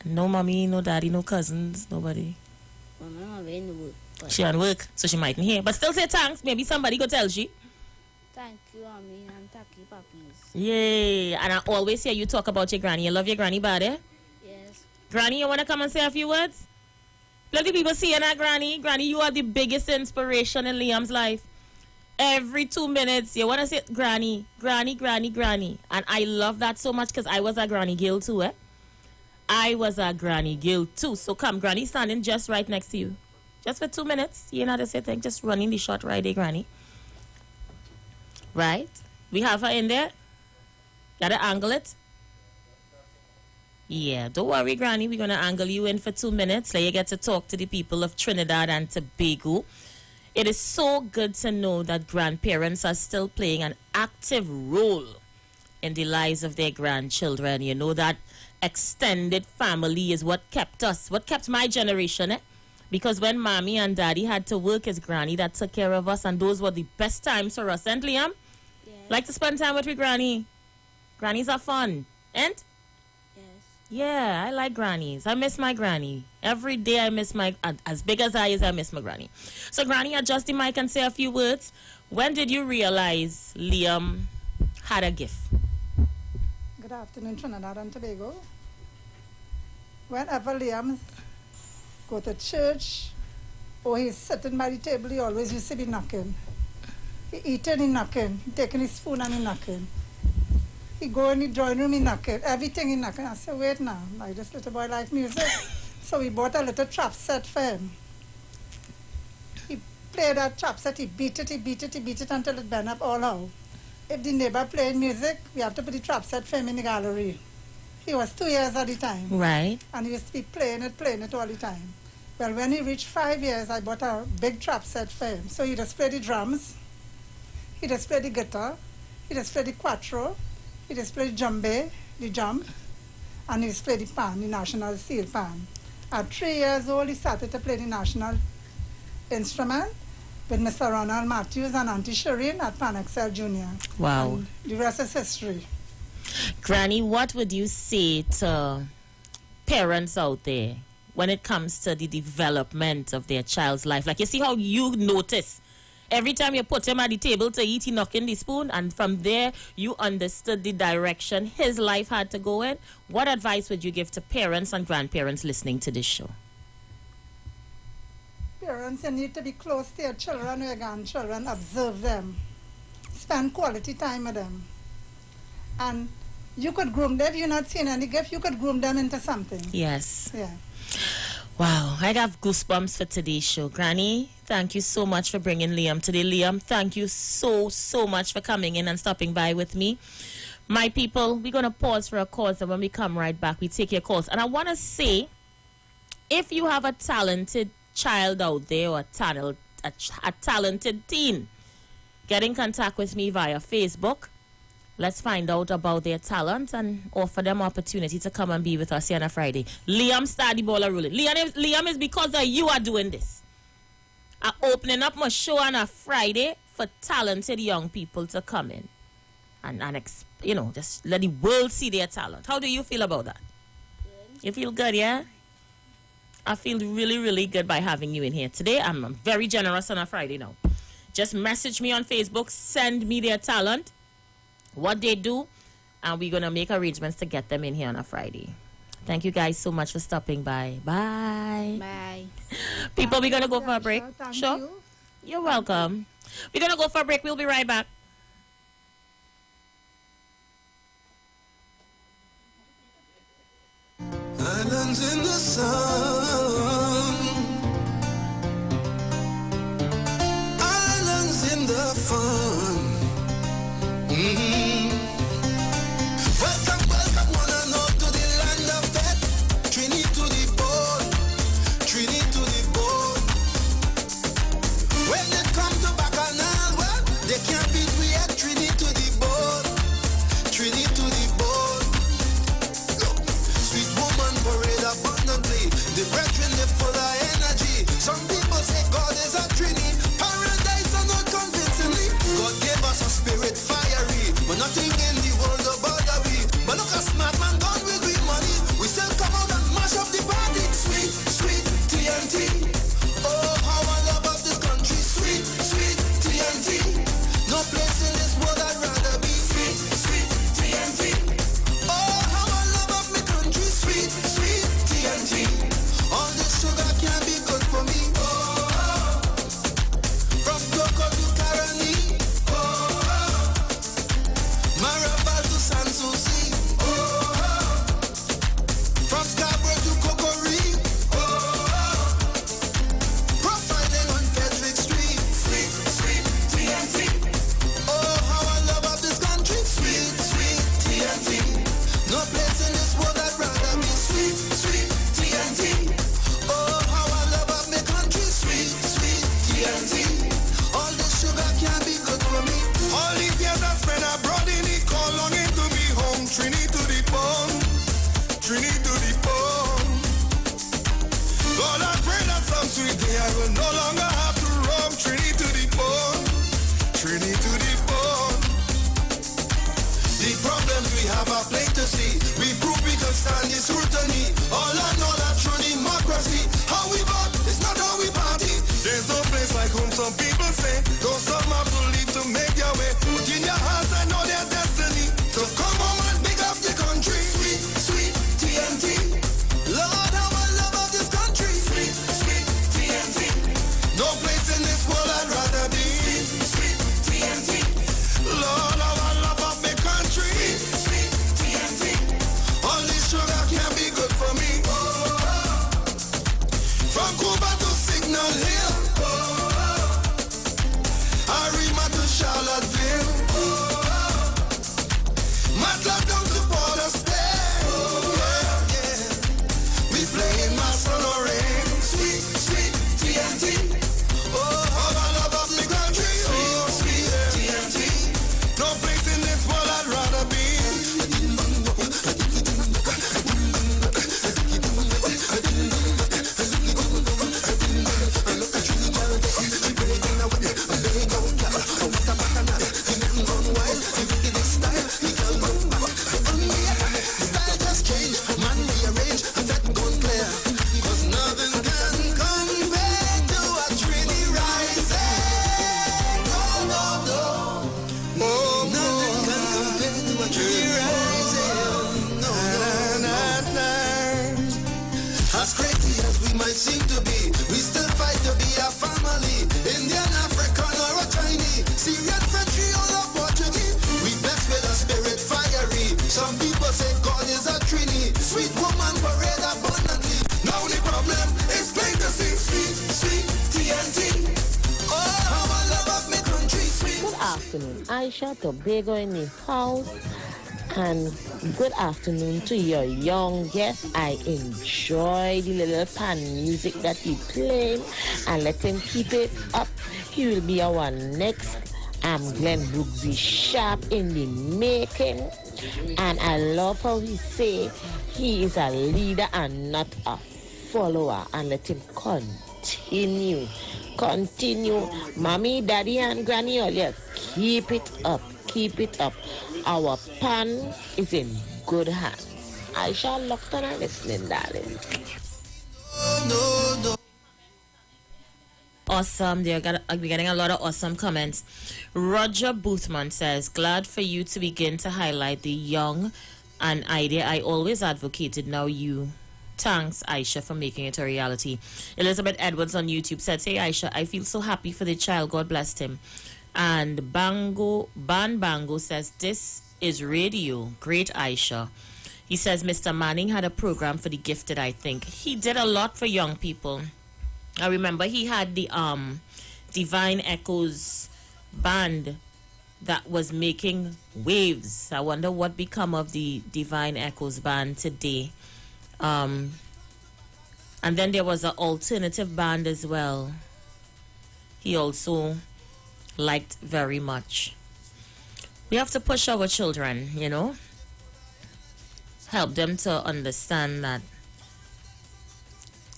No mommy, no daddy, no cousins, nobody. Well, my mom ain't work. She on work, so she mightn't hear. But still say thanks. Maybe somebody could tell she. Thank you, Mommy, and thank you, Puppies. Yay. And I always hear you talk about your granny. You love your granny bad, eh? Yes. Granny, you want to come and say a few words? Plenty people saying that, Granny. Granny, you are the biggest inspiration in Liam's life. Every 2 minutes, you want to say, Granny, Granny, Granny, Granny. And I love that so much because I was a granny girl too, eh? I was a granny girl too. So come, Granny standing just right next to you. Just for 2 minutes. You know how to say thing. Just running the shot right there, Granny. Right? We have her in there. Gotta angle it. Yeah, don't worry, Granny. We're going to angle you in for 2 minutes. Let you get to talk to the people of Trinidad and Tobago. It is so good to know that grandparents are still playing an active role in the lives of their grandchildren. You know, that extended family is what kept us, what kept my generation, eh? Because when Mommy and Daddy had to work, as Granny that took care of us, and those were the best times for us. And Liam? Yes. Like to spend time with your Granny. Grannies are fun. And? Yeah, I like grannies. I miss my granny. Every day I miss my, as big as I miss my granny. So Granny, adjust the mic and say a few words. When did you realize Liam had a gift? Good afternoon, Trinidad and Tobago. Whenever Liam go to church or he's sitting by the table, he always used to be knocking. He eating, he knocking. He taking his spoon and he knocking. He go in the drawing room, he knocking. Everything he knocking. I said, wait now, like this little boy likes music. So we bought a little trap set for him. He played that trap set, he beat it until it bent up all out. if the neighbor playing music, we have to put the trap set for him in the gallery. He was 2 years at the time. Right. And he used to be playing it all the time. Well, when he reached 5 years, I bought a big trap set for him. So he just played the drums, he just played the guitar, he just played the quattro, he just played djembe, the jump, and he just played the pan, the national steel pan. At 3 years old, he started to play the national instrument with Mr. Ronald Matthews and Auntie Shireen at Pan Excel Junior. Wow. And the rest is history. Granny, what would you say to parents out there when it comes to the development of their child's life? Like, you see how you notice every time you put him at the table to eat, he knock in the spoon, and from there you understood the direction his life had to go in. What advice would you give to parents and grandparents listening to this show? Parents, you need to be close to your children or your grandchildren, observe them, spend quality time with them. And you could groom them. If you're not seeing any gift, you could groom them into something. Yes. Yeah. Wow, I have goosebumps for today's show. Granny, thank you so much for bringing Liam today. Liam, thank you so much for coming in and stopping by with me. My people, we're going to pause for a cause, and when we come right back, we take your calls. And I want to say, if you have a talented child out there or a talented teen, get in contact with me via Facebook. Let's find out about their talent and offer them opportunity to come and be with us here on a Friday. Liam, start the ball rolling. Liam is because of you are doing this. I'm opening up my show on a Friday for talented young people to come in and just let the world see their talent. How do you feel about that? Good. You feel good, yeah? I feel really, really good by having you in here today. I'm very generous on a Friday now. Just message me on Facebook, send me their talent, what they do, and we're going to make arrangements to get them in here on a Friday. Thank you guys so much for stopping by. Bye. Bye. People, we're going to go for a break. Sure. You're welcome. We're going to go for a break. We'll be right back. Islands in the sun, islands in the fun. Welcome, welcome, one and all to the land of death. Trini to the bone, Trini to the bone. When they come to Bacchanal, well, they can't beat we at Trini to the bone, Trini to the bone. Look, sweet woman parade abundantly. The brethren, they full of energy. Some people say God is a Trini. Paradise are not convincingly. God gave us a spirit fiery, but nothing in the world about that we. But look, a smart man gone with green money. We still come out and mash up the party. Sweet, sweet TNT. Oh, how I love of this country. Sweet, sweet TNT. No place in this world I'd rather be. Sweet, sweet TNT. Oh, how I love of my country. Sweet, sweet TNT. All this sugar can't be good for me. Oh, from Coco to Caroni. Marabal to Sanssouci, from Scarborough to Cocorie, profiling on Frederick Street. Sweet, sweet TNT. Oh, how I love of this country. Sweet, sweet TNT. No place in this world I'd rather be. Sweet, sweet TNT. Oh, how I love of my country. Sweet, sweet TNT. All this sugar can't be good for me. All these years I spent abroad in it, call longing to be home. Trini to the bone, Trini to the bone. God, I pray that some sweet day I will no longer have to roam. Trini to the bone, Trini to the bone. The problems we have are plain to see. We prove we can stand this scrutiny. All I know that true democracy. How we vote is not how we party. There's no place like home, some people say. Though some have to leave to make their way. But in their hearts I know their destiny. So come home and big up the country. Sweet, sweet TNT. Lord, how I love of this country. Sweet, sweet TNT. No place in this world I'd rather be. Sweet, sweet TNT. Lord, how I love of my country. Sweet, sweet TNT. All this sugar can't be good for me. From Cuba to Signal Hill, Arima to Charlottesville. Matlock don't support us there. Oh, yeah, yeah. We playing my solo rain. Sweet, sweet TNT. Oh, how I love up the country. Oh, sweet TNT. No place in this world I'd rather be. As crazy as we might seem to be, we still fight to be a family. Indian, African, or a Chinese, Syrian, French, Creole, or Portuguese. We blessed with a spirit fiery. Some people say God is a Trinity. Sweet woman parade abundantly. Now the problem is plain to see. Sweet, sweet TNT. Oh, how I love of my country. Sweet. Good afternoon, Aisha Tobago in the house. And good afternoon to your young guest. I enjoy the little pan music that he played, and let him keep it up. He will be our next Glenn Brooksy Sharp in the making. And I love how he say he is a leader and not a follower, and let him continue. Mommy, daddy, and granny, all you keep it up. Keep it up. Our pan is in good hands. I shall look on and listening, darling. Awesome. We're getting a lot of awesome comments. Roger Boothman says, glad for you to begin to highlight the young, an idea I always advocated. Now you. Thanks, Aisha, for making it a reality. Elizabeth Edwards on YouTube said, hey, Aisha, I feel so happy for the child. God blessed him. And Bango says, this is radio. Great, Aisha. He says, Mr. Manning had a program for the gifted, I think. He did a lot for young people. I remember he had the Divine Echoes band that was making waves. I wonder what become of the Divine Echoes band today. And then there was an alternative band as well. He also liked very much. We have to push our children, you know, help them to understand that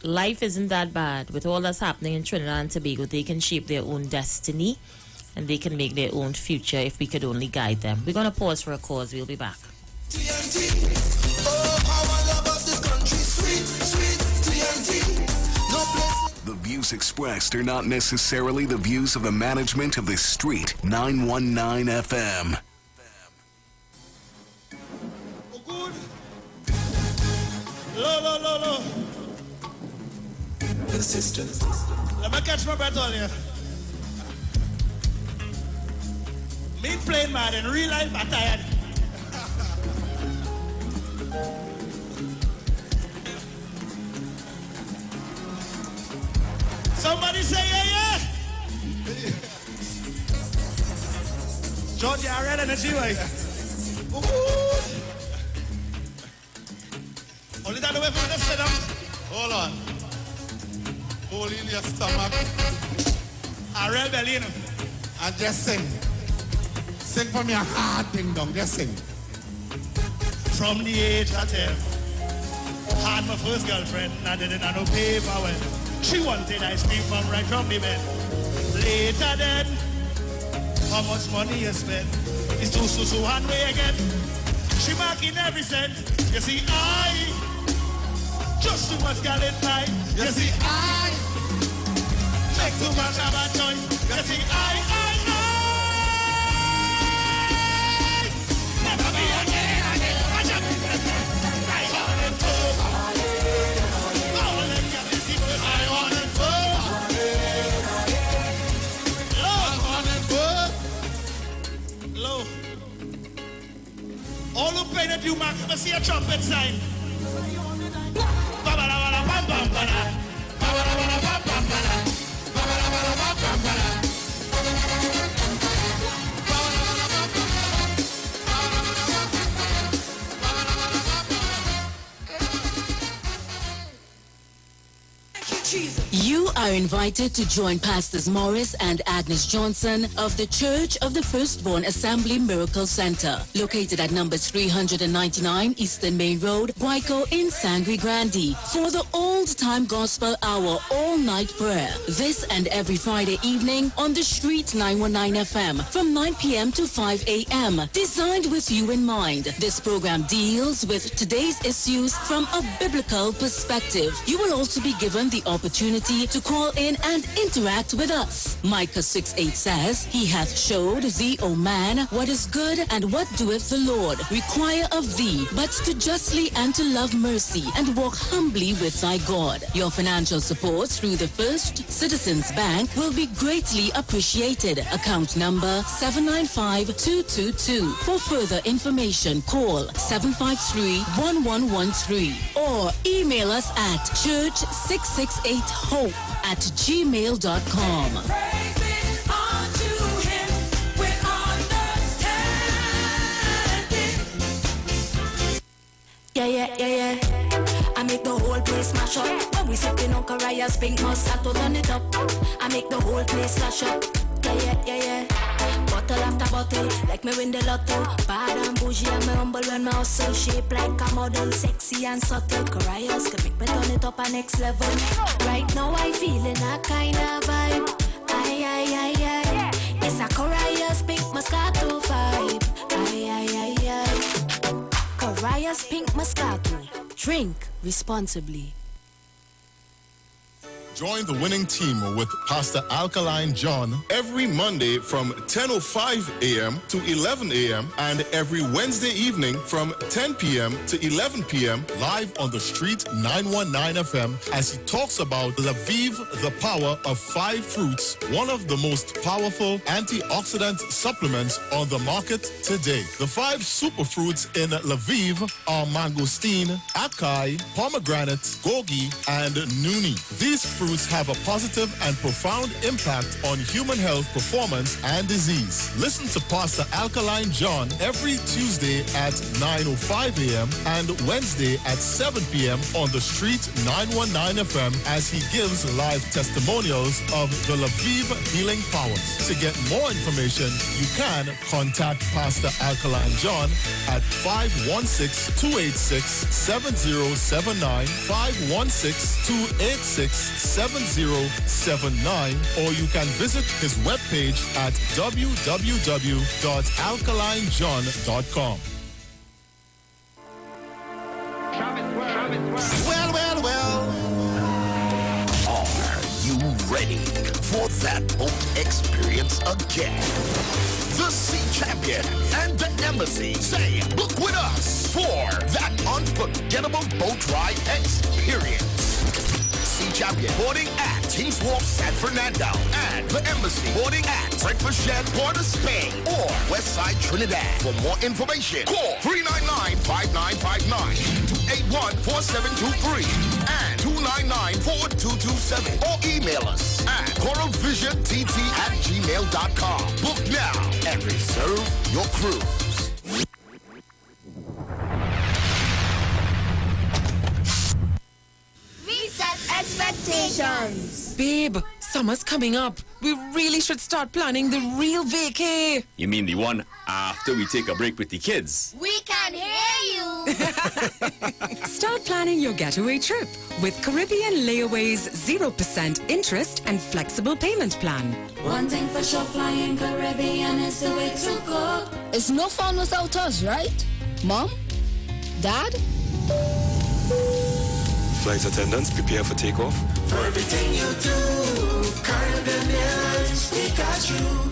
life isn't that bad. With all that's happening in Trinidad and Tobago, they can shape their own destiny and they can make their own future if we could only guide them. We're going to pause for a cause. We'll be back. The views expressed are not necessarily the views of the management of the Street 919 FM. Lo. The sister. Let me catch my breath on here. Me playing mad in real life, I'm tired. Somebody say yeah. George, I read energy way. Only that way from the sit up. Hold on. Hold in your stomach. I read belly in. And just sing. Sing from your heart, ding dong. Just sing. From the age of 10, had my first girlfriend. I didn't have no paper when. She wanted ice cream from right from the bed. Later then, how much money you spend? It's too one way again. She marking every cent. You see, I just too much girl in time. You see, I make too much of a choice. You see, I never be again. I just I want it too. All who painted you, Mark, ever see a trumpet sign? You are invited to join Pastors Morris and Agnes Johnson of the Church of the Firstborn Assembly Miracle Center, located at number 399 Eastern Main Road, Guayco in Sangre Grande, for the old-time gospel hour all-night prayer. This and every Friday evening on the Street 919 FM from 9 p.m. to 5 a.m. Designed with you in mind, this program deals with today's issues from a biblical perspective. You will also be given the opportunity to call in and interact with us. Micah 6:8 says, He hath showed thee, O man, what is good and what doeth the Lord require of thee, but to justly and to love mercy and walk humbly with thy God. Your financial support through the First Citizens Bank will be greatly appreciated. Account number 795222. For further information, call 753-1113 or email us at church668hope@gmail.com. Yeah. I make the whole place mash up. When we sipping on Caraya's pink Moscato, turn it up. I make the whole place slash up. Yeah. Bottle after bottle, like me win the lotto. Bad and bougie, I'm humble when my hustle. Shape like a model, sexy and subtle. Caraya's can make me turn it up a next level. Right now I feeling a kind of vibe. Aye. It's a Caraya's pink Moscato vibe. Aye. Caraya's pink Moscato. Drink responsibly. Join the winning team with Pastor Alkaline John every Monday from 10:05 a.m. to 11 a.m. and every Wednesday evening from 10 p.m. to 11 p.m. live on the Street 919 FM as he talks about Lviv, the power of 5 fruits, one of the most powerful antioxidant supplements on the market today. The 5 superfruits in Lviv are mangosteen, acai, pomegranate, gogi, and nuni. These fruits have a positive and profound impact on human health, performance, and disease. Listen to Pastor Alkaline John every Tuesday at 9:05 a.m. and Wednesday at 7 p.m. on the Street 919 FM as he gives live testimonials of the Lviv healing powers. To get more information, you can contact Pastor Alkaline John at 516-286-7079, 516-286-7079, or you can visit his webpage at www.alkalinejohn.com. Well. Are you ready for that boat experience again? The Sea Champion and the Embassy say, book with us for that unforgettable boat ride experience. Sea Champion boarding at Kings Wharf, San Fernando, and the Embassy boarding at Breakfast Shed, Port of Spain, or Westside Trinidad. For more information, call 399-5959, 281-4723, and 299-4227, or email us at coralvisiontT@gmail.com. Book now and reserve your cruise. Expectations. Babe, summer's coming up. We really should start planning the real vacay. You mean the one after we take a break with the kids? We can hear you. Start planning your getaway trip with Caribbean Layaway's 0% interest and flexible payment plan. One thing for sure, flying Caribbean is the way to go. It's no fun without us, right? Mom? Dad? Flight attendants, prepare for takeoff. For everything you do, Caribbean Airlines, we got you.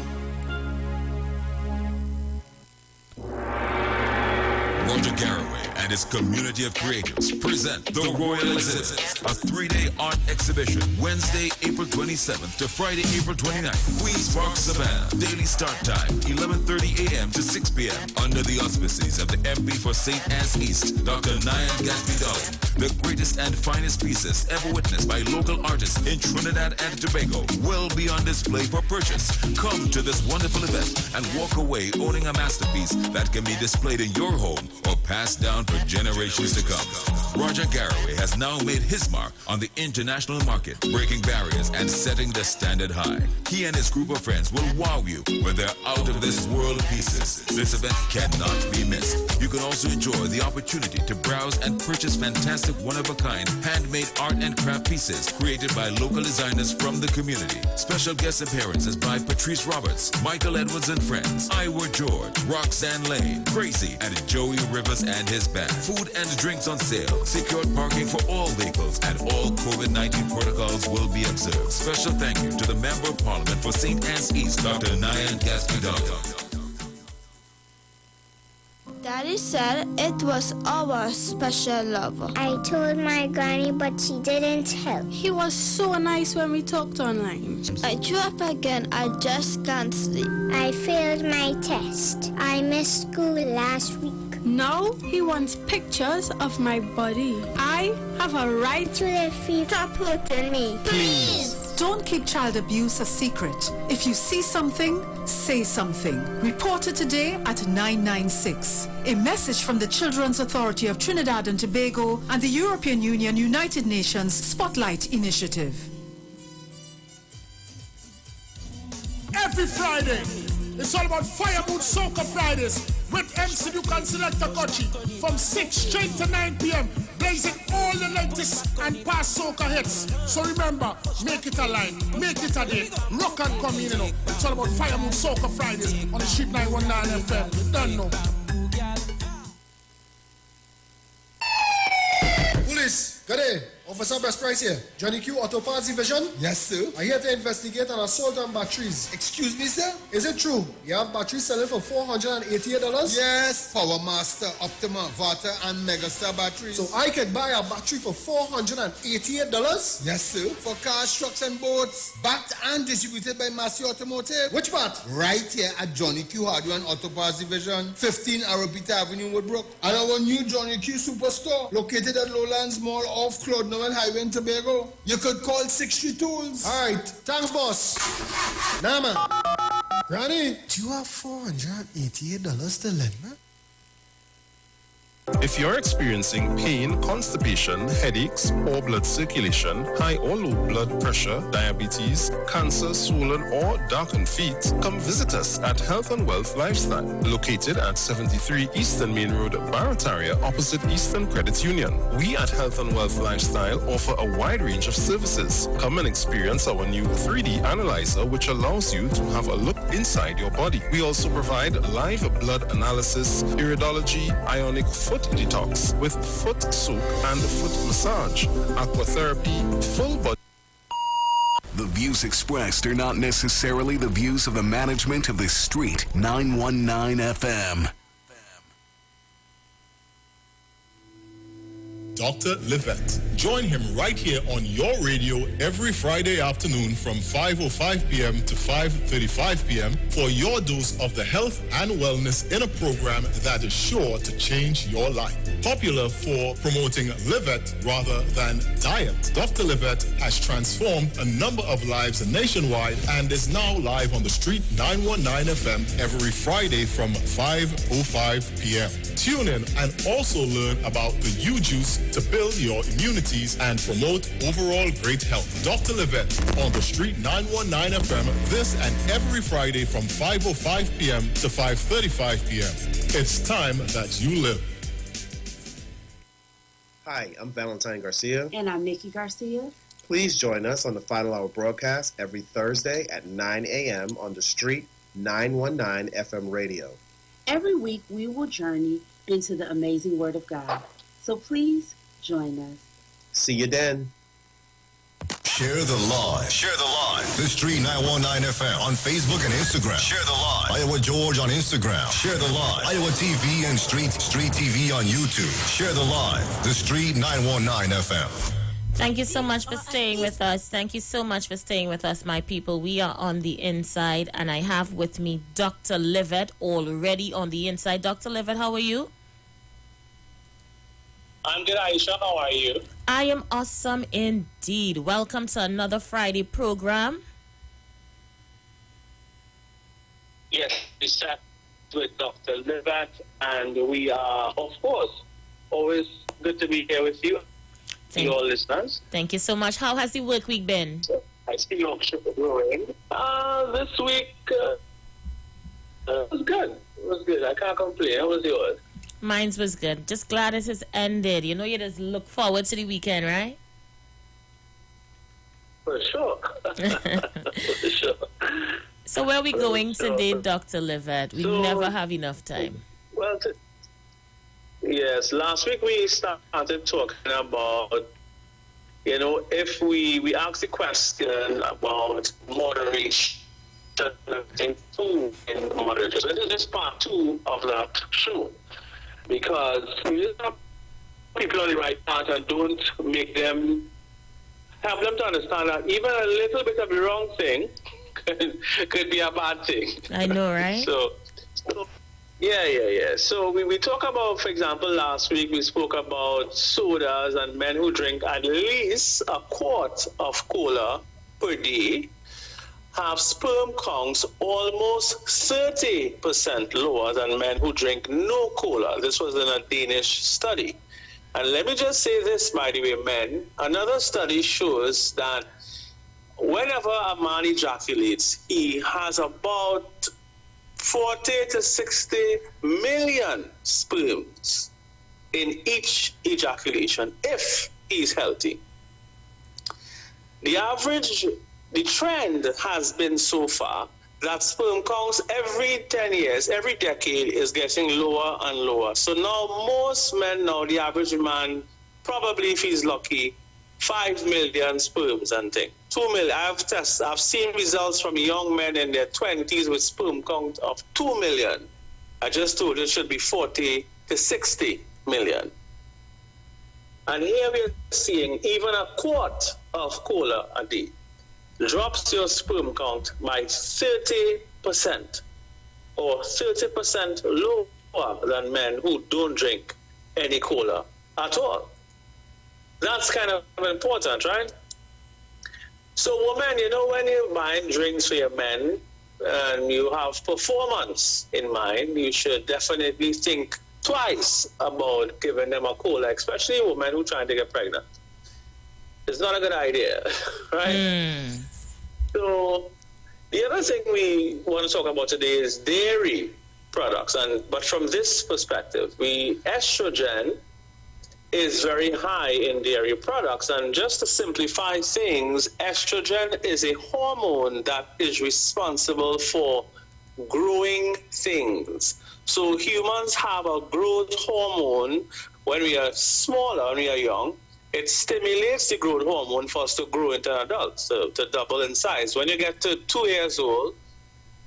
Roger Garraway and his community of creatives present The Royal Exhibit, a 3-day art exhibition, Wednesday, April 27th to Friday, April 29th. Queen's Park, Savannah. Daily start time, 11:30 a.m. to 6 p.m. Under the auspices of the MP for St. Anne's East, Dr. Nyan Gatsby Darling. The greatest and finest pieces ever witnessed by local artists in Trinidad and Tobago will be on display for purchase. Come to this wonderful event and walk away owning a masterpiece that can be displayed in your home or passed down for generations to come. Roger Garraway has now made his mark on the international market, breaking barriers and setting the standard high. He and his group of friends will wow you with their out-of-this-world pieces. This event cannot be missed. You can also enjoy the opportunity to browse and purchase fantastic one-of-a-kind handmade art and craft pieces created by local designers from the community. Special guest appearances by Patrice Roberts, Michael Edwards and friends, Iwer George, Roxanne Lane, Gracie, and Joey Rivers and his band. Food and drinks on sale. Secured parking for all vehicles and all COVID-19 protocols will be observed. Special thank you to the Member of Parliament for St. Anne's East, Dr. Nyan Gaspidal. Daddy said it was our special lover. I told my granny, but she didn't help. He was so nice when we talked online. I threw up again. I just can't sleep. I failed my test. I missed school last week. Now he wants pictures of my body. I have a right to live free. Stop hurting me. Please. Don't keep child abuse a secret. If you see something, say something. Report it today at 996. A message from the Children's Authority of Trinidad and Tobago and the European Union United Nations Spotlight Initiative. Every Friday, it's all about Fire Mood Soca Fridays with MC Duke and Selector Kochi from 6 straight to 9 p.m. blazing all the latest and past soca hits. So remember, make it a line, make it a day, rock and come in, you know. It's all about Fire Mood Soca Fridays on the Street 919 FM. You don't know. Police, good day. Officer Best Price here. Johnny Q Auto Parts Division? Yes, sir. I'm here to investigate an assault on batteries. Excuse me, sir? Is it true? You have batteries selling for $488? Yes. Power Master, Optima, Vata, and Megastar batteries. So I could buy a battery for $488? Yes, sir. For cars, trucks, and boats. Backed and distributed by Massey Automotive. Which part? Right here at Johnny Q Hardware and Auto Parts Division, 15 Arrowbita Avenue, Woodbrook. And our new Johnny Q Superstore, located at Lowlands Mall off Claude Highway in Tobago. You could call 60 Tools. All right. Thanks, boss. Nah, man. Granny, do you have $488 to lend, man? If you're experiencing pain, constipation, headaches, poor blood circulation, high or low blood pressure, diabetes, cancer, swollen or darkened feet, come visit us at Health and Wealth Lifestyle, located at 73 Eastern Main Road, Barataria, opposite Eastern Credit Union. We at Health and Wealth Lifestyle offer a wide range of services. Come and experience our new 3D analyzer, which allows you to have a look inside your body. We also provide live blood analysis, iridology, ionic foot detox with foot soak and foot massage, aquatherapy, full body. The views expressed are not necessarily the views of the management of the Street 919 FM. Dr. Livette. Join him right here on your radio every Friday afternoon from 5:05 p.m. to 5:35 p.m. for your dose of the health and wellness in a program that is sure to change your life. Popular for promoting Livette rather than diet, Dr. Livette has transformed a number of lives nationwide and is now live on the Street 919 FM every Friday from 5:05 p.m. Tune in and also learn about the U-Juice to build your immunities and promote overall great health. Dr. Livette on the Street 919 FM this and every Friday from 5:05 p.m. to 5:35 p.m. It's time that you live. Hi, I'm Valentine Garcia. And I'm Nikki Garcia. Please join us on the Final Hour broadcast every Thursday at 9 a.m. on the Street 919 FM radio. Every week we will journey into the amazing Word of God. So please join us. See you then. Share the live. Share the live. The Street 919 FM on Facebook and Instagram. Share the live. Iowa George on Instagram. Share the live. Iowa TV and Street TV on YouTube. Share the live. The Street 919 FM. Thank you so much for staying with us. Thank you so much for staying with us, my people. We are on the inside, and I have with me Dr. Livette already on the inside. Dr. Livette, how are you? I'm good, Aisha. How are you? I am awesome indeed. Welcome to another Friday program. Yes, it's with Dr. Livat, and we are, of course, always good to be here with you, your listeners. Thank you so much. How has the work week been? I see your ship growing. This week was good. It was good. I can't complain. How was yours? Mine was good. Just glad it has ended. You know, you just look forward to the weekend, right? For sure. For sure. So where are we going today, Dr. Livat? We never have enough time. Well, yes, last week we started talking about, you know, if we asked the question about moderation in food in moderation. So this is part 2 of that show. Because people on the right path and don't make them, help them to understand that even a little bit of the wrong thing could be a bad thing. I know, right? So yeah. So we talk about, for example, last week we spoke about sodas and men who drink at least a quart of cola per day have sperm counts almost 30% lower than men who drink no cola. This was in a Danish study. And let me just say this, by the way, men. Another study shows that whenever a man ejaculates, he has about 40 to 60 million sperms in each ejaculation, if he's healthy. The trend has been so far that sperm counts every 10 years, every decade is getting lower and lower. So now most men now, the average man, probably if he's lucky, 5 million sperms and things. 2 million. I've seen results from young men in their 20s with sperm count of 2 million. I just told you it should be 40 to 60 million. And here we're seeing even a quart of cola a day drops your sperm count by 30% or 30% lower than men who don't drink any cola at all. That's kind of important, right? So women, you know, when you're buying drinks for your men and you have performance in mind, you should definitely think twice about giving them a cola, especially women who are trying to get pregnant. It's not a good idea, right? So the other thing we want to talk about today is dairy products, but from this perspective, estrogen is very high in dairy products, and just to simplify things, estrogen is a hormone that is responsible for growing things. So humans have a growth hormone when we are smaller, when we are young. It stimulates the growth hormone for us to grow into an adult, so to double in size. When you get to 2 years old,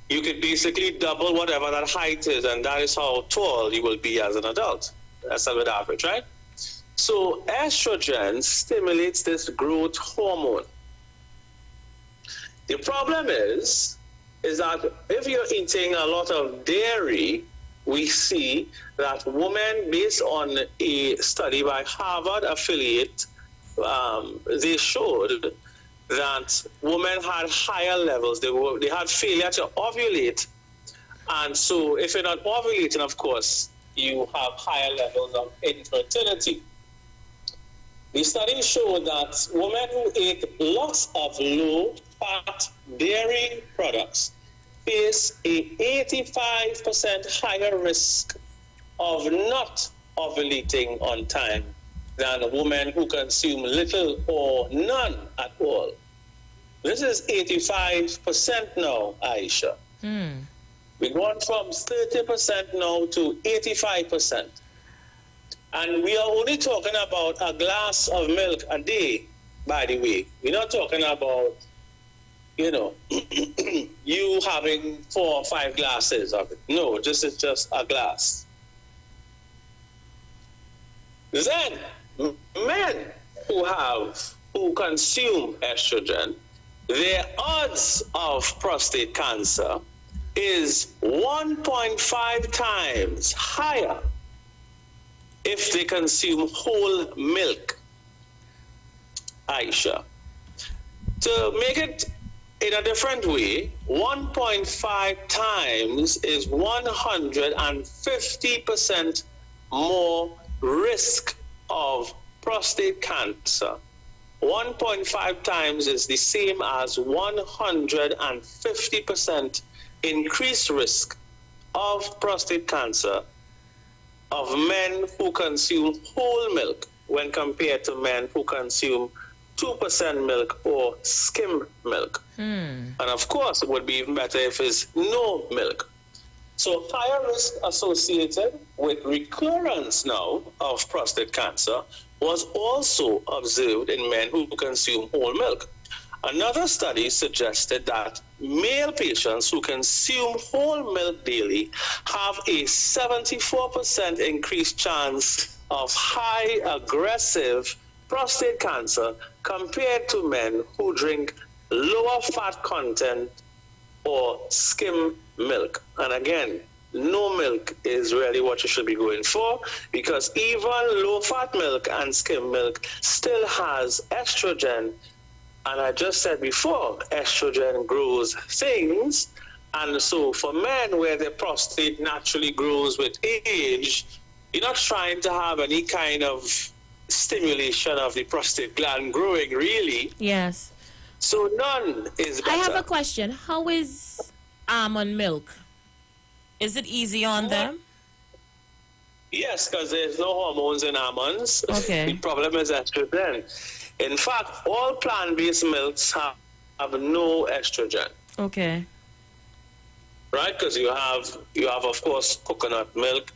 you could basically double whatever that height is, and that is how tall you will be as an adult. That's a good average, right? So estrogen stimulates this growth hormone. The problem is that if you're eating a lot of dairy, we see that women, based on a study by Harvard affiliate, they showed that women had higher levels. They had failure to ovulate. And so if you're not ovulating, of course, you have higher levels of infertility. The study showed that women who ate lots of low-fat dairy products face a 85% higher risk of not ovulating on time than women who consume little or none at all. This is 85% now, Aisha. We're going from 30% now to 85%. And we are only talking about a glass of milk a day, by the way. We're not talking about, you know, you having 4 or 5 glasses of it. No, this is just a glass. Then, men who consume estrogen, their odds of prostate cancer is 1.5 times higher if they consume whole milk, Aisha. To make it in a different way, 1.5 times is 150% more risk of prostate cancer. 1.5 times is the same as 150% increased risk of prostate cancer of men who consume whole milk when compared to men who consume 2% milk or skim milk. And of course, it would be even better if it's no milk. So higher risk associated with recurrence now of prostate cancer was also observed in men who consume whole milk. Another study suggested that male patients who consume whole milk daily have a 74% increased chance of high aggressive prostate cancer compared to men who drink lower fat content or skim milk. And again, no milk is really what you should be going for, because even low-fat milk and skim milk still has estrogen. And I just said before, estrogen grows things. And so for men where their prostate naturally grows with age, you're not trying to have any kind of stimulation of the prostate gland growing, really. Yes. So none is better. I have a question. How is almond milk? Is it easy on them? Yes, because there's no hormones in almonds. Okay. The problem is estrogen. In fact, all plant-based milks have no estrogen. Okay. Right? Because you have, of course, coconut milk.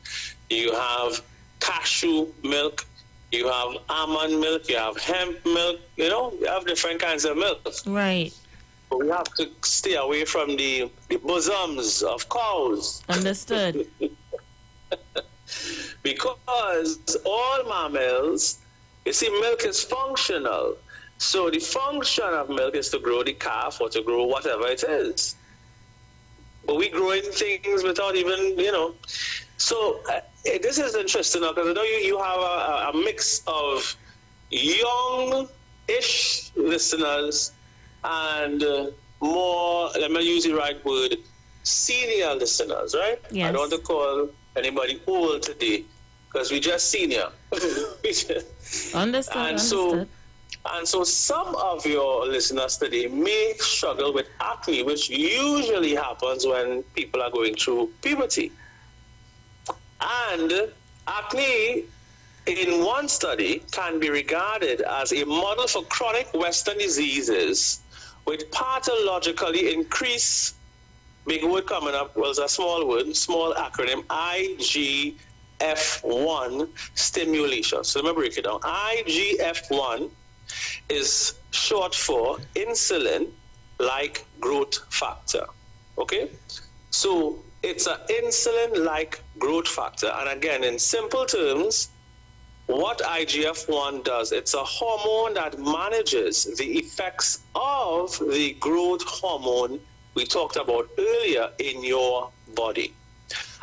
You have cashew milk. You have almond milk. You have hemp milk. You know, you have different kinds of milks. Right. But we have to stay away from the bosoms of cows. Understood. Because all mammals, you see, milk is functional. So the function of milk is to grow the calf or to grow whatever it is. But we growing things without even, you know. So this is interesting because I know you have a mix of young-ish listeners and more, let me use the right word, senior listeners, right? Yes. I don't want to call anybody old today because we just senior. Understood. And so some of your listeners today may struggle with acne, which usually happens when people are going through puberty. And acne, in one study, can be regarded as a model for chronic Western diseases with pathologically increased, big word coming up, well, it's a small word, small acronym, IGF-1 stimulation. So let me break it down. IGF-1 is short for insulin-like growth factor, okay? So it's an insulin-like growth factor. And again, in simple terms, what IGF-1 does, it's a hormone that manages the effects of the growth hormone we talked about earlier in your body.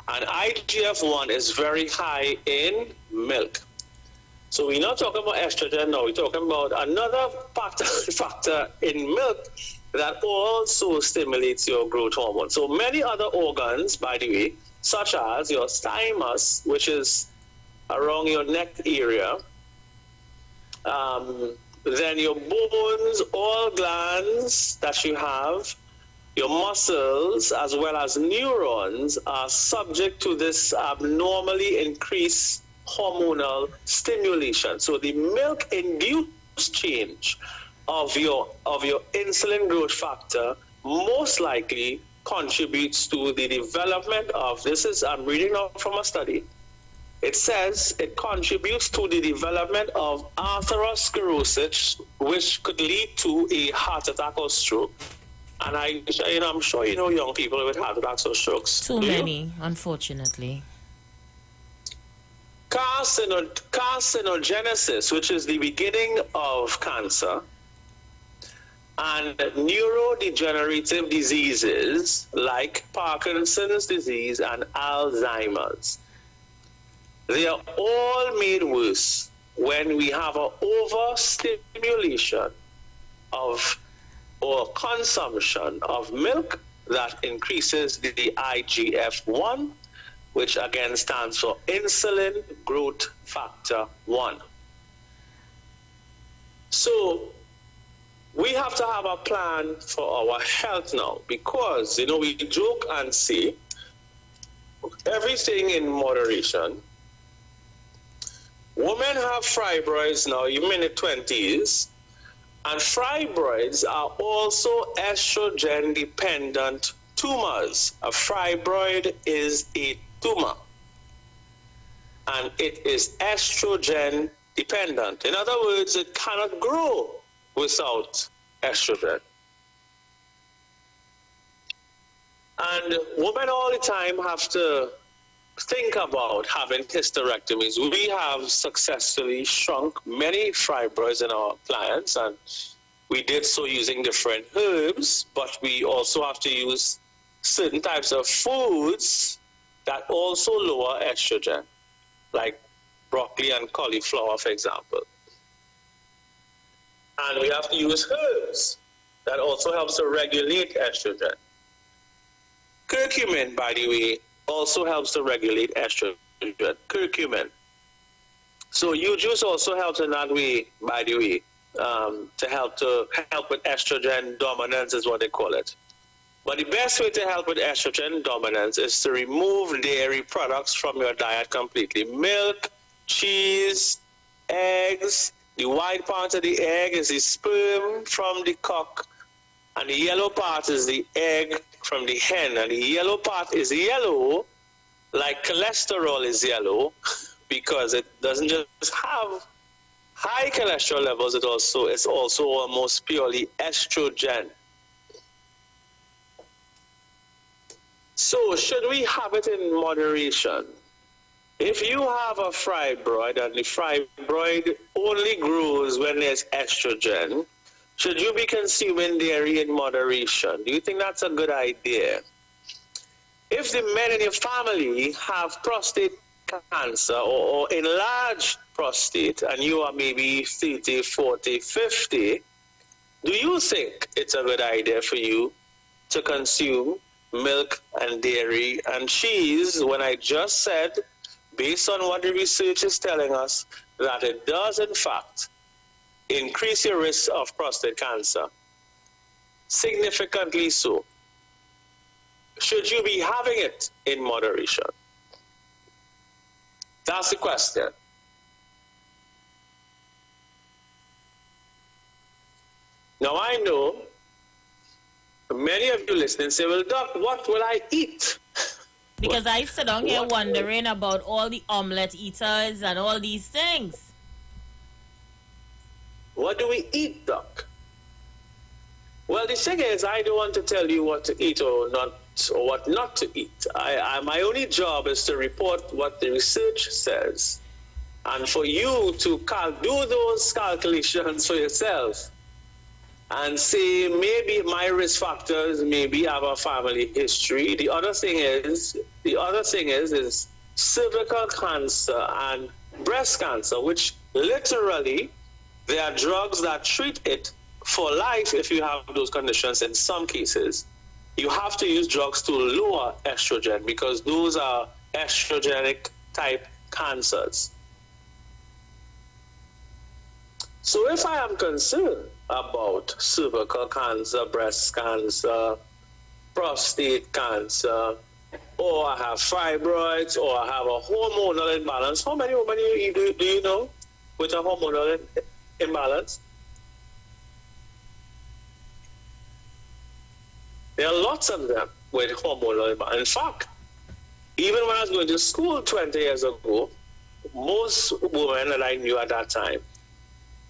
And IGF-1 is very high in milk. So we're not talking about estrogen now, we're talking about another factor in milk that also stimulates your growth hormone. So many other organs, by the way, such as your thymus, which is around your neck area, then your bones, all glands that you have, your muscles, as well as neurons, are subject to this abnormally increased hormonal stimulation. So the milk-induced change of your insulin growth factor most likely contributes to the development of, I'm reading now from a study, it says it contributes to the development of atherosclerosis, which could lead to a heart attack or stroke. And I'm sure you know young people with heart attacks or strokes. Too many, unfortunately. Carcinogenesis, which is the beginning of cancer, and neurodegenerative diseases like Parkinson's disease and Alzheimer's. They are all made worse when we have an overstimulation of or consumption of milk that increases the IGF-1, which again stands for insulin growth factor 1. So we have to have a plan for our health now, because, you know, we joke and say everything in moderation. Women have fibroids now, even in the 20s, and fibroids are also estrogen-dependent tumors. A fibroid is a tumor, and it is estrogen-dependent. In other words, it cannot grow without estrogen. And women all the time have to think about having hysterectomies. We have successfully shrunk many fibroids in our clients, and we did so using different herbs, but we also have to use certain types of foods that also lower estrogen, like broccoli and cauliflower, for example. And we have to use herbs that also helps to regulate estrogen. Curcumin, by the way, also helps to regulate estrogen. Curcumin. So juice also helps in that way, by the way, to help with estrogen dominance is what they call it. But the best way to help with estrogen dominance is to remove dairy products from your diet completely. Milk, cheese, eggs. The white part of the egg is the sperm from the cock, and the yellow part is the egg from the hen. And the yellow part is yellow, like cholesterol is yellow, because it doesn't just have high cholesterol levels, it's also almost purely estrogen. So should we have it in moderation? If you have a fibroid and the fibroid only grows when there's estrogen, should you be consuming dairy in moderation? Do you think that's a good idea? If the men in your family have prostate cancer or enlarged prostate, and you are maybe 30, 40, 50, do you think it's a good idea for you to consume milk and dairy and cheese when I just said, based on what the research is telling us, that it does in fact increase your risk of prostate cancer? Significantly so. Should you be having it in moderation? That's the question. Now I know many of you listening say, well, Doc, what will I eat? Because I sit down here wondering about all the omelette eaters and all these things. What do we eat, Doc? Well, the thing is, I don't want to tell you what to eat or not, or what not to eat. My only job is to report what the research says, and for you to do those calculations for yourself and say, maybe my risk factors, maybe have a family history. The other thing is cervical cancer and breast cancer, which literally there are drugs that treat it for life if you have those conditions. In some cases, you have to use drugs to lower estrogen because those are estrogenic type cancers. So if I am concerned about cervical cancer, breast cancer, prostate cancer, or I have fibroids, or I have a hormonal imbalance, how many women do you know with a hormonal imbalance? There are lots of them with hormonal imbalance. In fact, even when I was going to school 20 years ago, most women that I knew at that time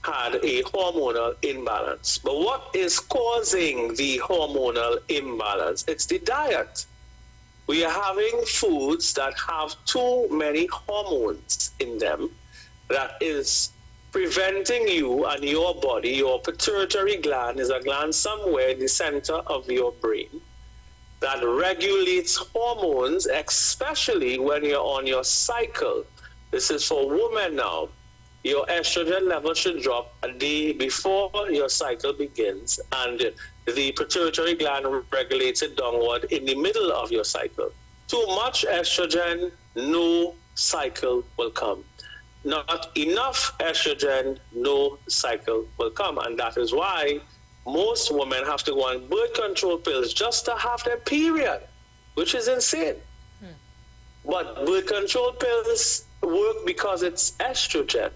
had a hormonal imbalance. But what is causing the hormonal imbalance? It's the diet. We are having foods that have too many hormones in them that is preventing you and your body. Your pituitary gland is a gland somewhere in the center of your brain that regulates hormones, especially when you're on your cycle. This is for women now. Your estrogen level should drop a day before your cycle begins, and the pituitary gland regulates it downward in the middle of your cycle. Too much estrogen, no cycle will come. Not enough estrogen, no cycle will come. And that is why most women have to go on birth control pills just to have their period, which is insane. But birth control pills work because it's estrogen.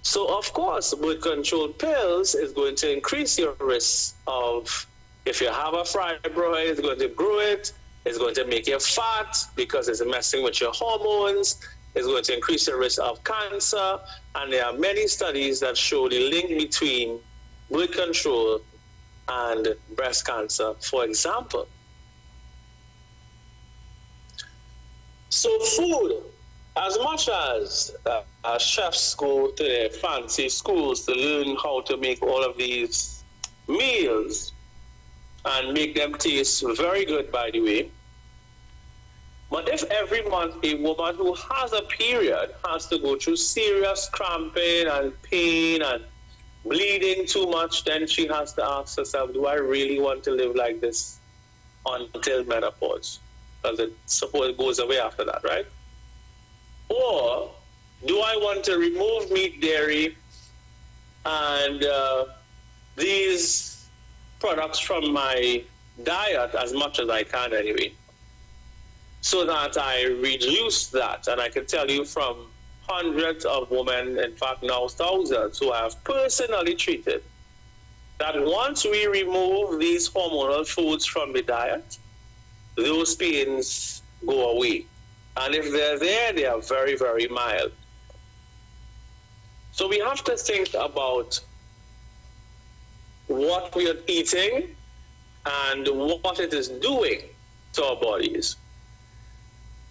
So, of course, birth control pills is going to increase your risk of, if you have a fibroid, it's going to grow it, it's going to make you fat because it's messing with your hormones, it's going to increase your risk of cancer, and there are many studies that show the link between birth control and breast cancer, for example. So food, as much as chefs go to their fancy schools to learn how to make all of these meals and make them taste very good, by the way, but if every month a woman who has a period has to go through serious cramping and pain and bleeding too much, then she has to ask herself, do I really want to live like this until menopause? Because it suppose it goes away after that, right? Or do I want to remove meat, dairy, and these products from my diet as much as I can anyway, so that I reduce that? And I can tell you from hundreds of women, in fact now thousands, who I have personally treated, that once we remove these hormonal foods from the diet, those pains go away. And if they're there, they are very, very mild. So we have to think about what we are eating and what it is doing to our bodies.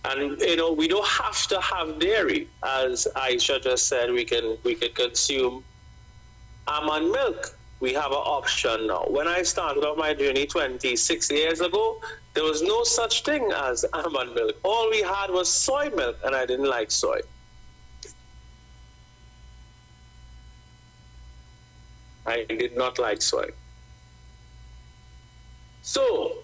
And, you know, we don't have to have dairy. As Aisha just said, we can consume almond milk. We have an option now. When I started on my journey 26 years ago, there was no such thing as almond milk. All we had was soy milk, and I didn't like soy. I did not like soy. So,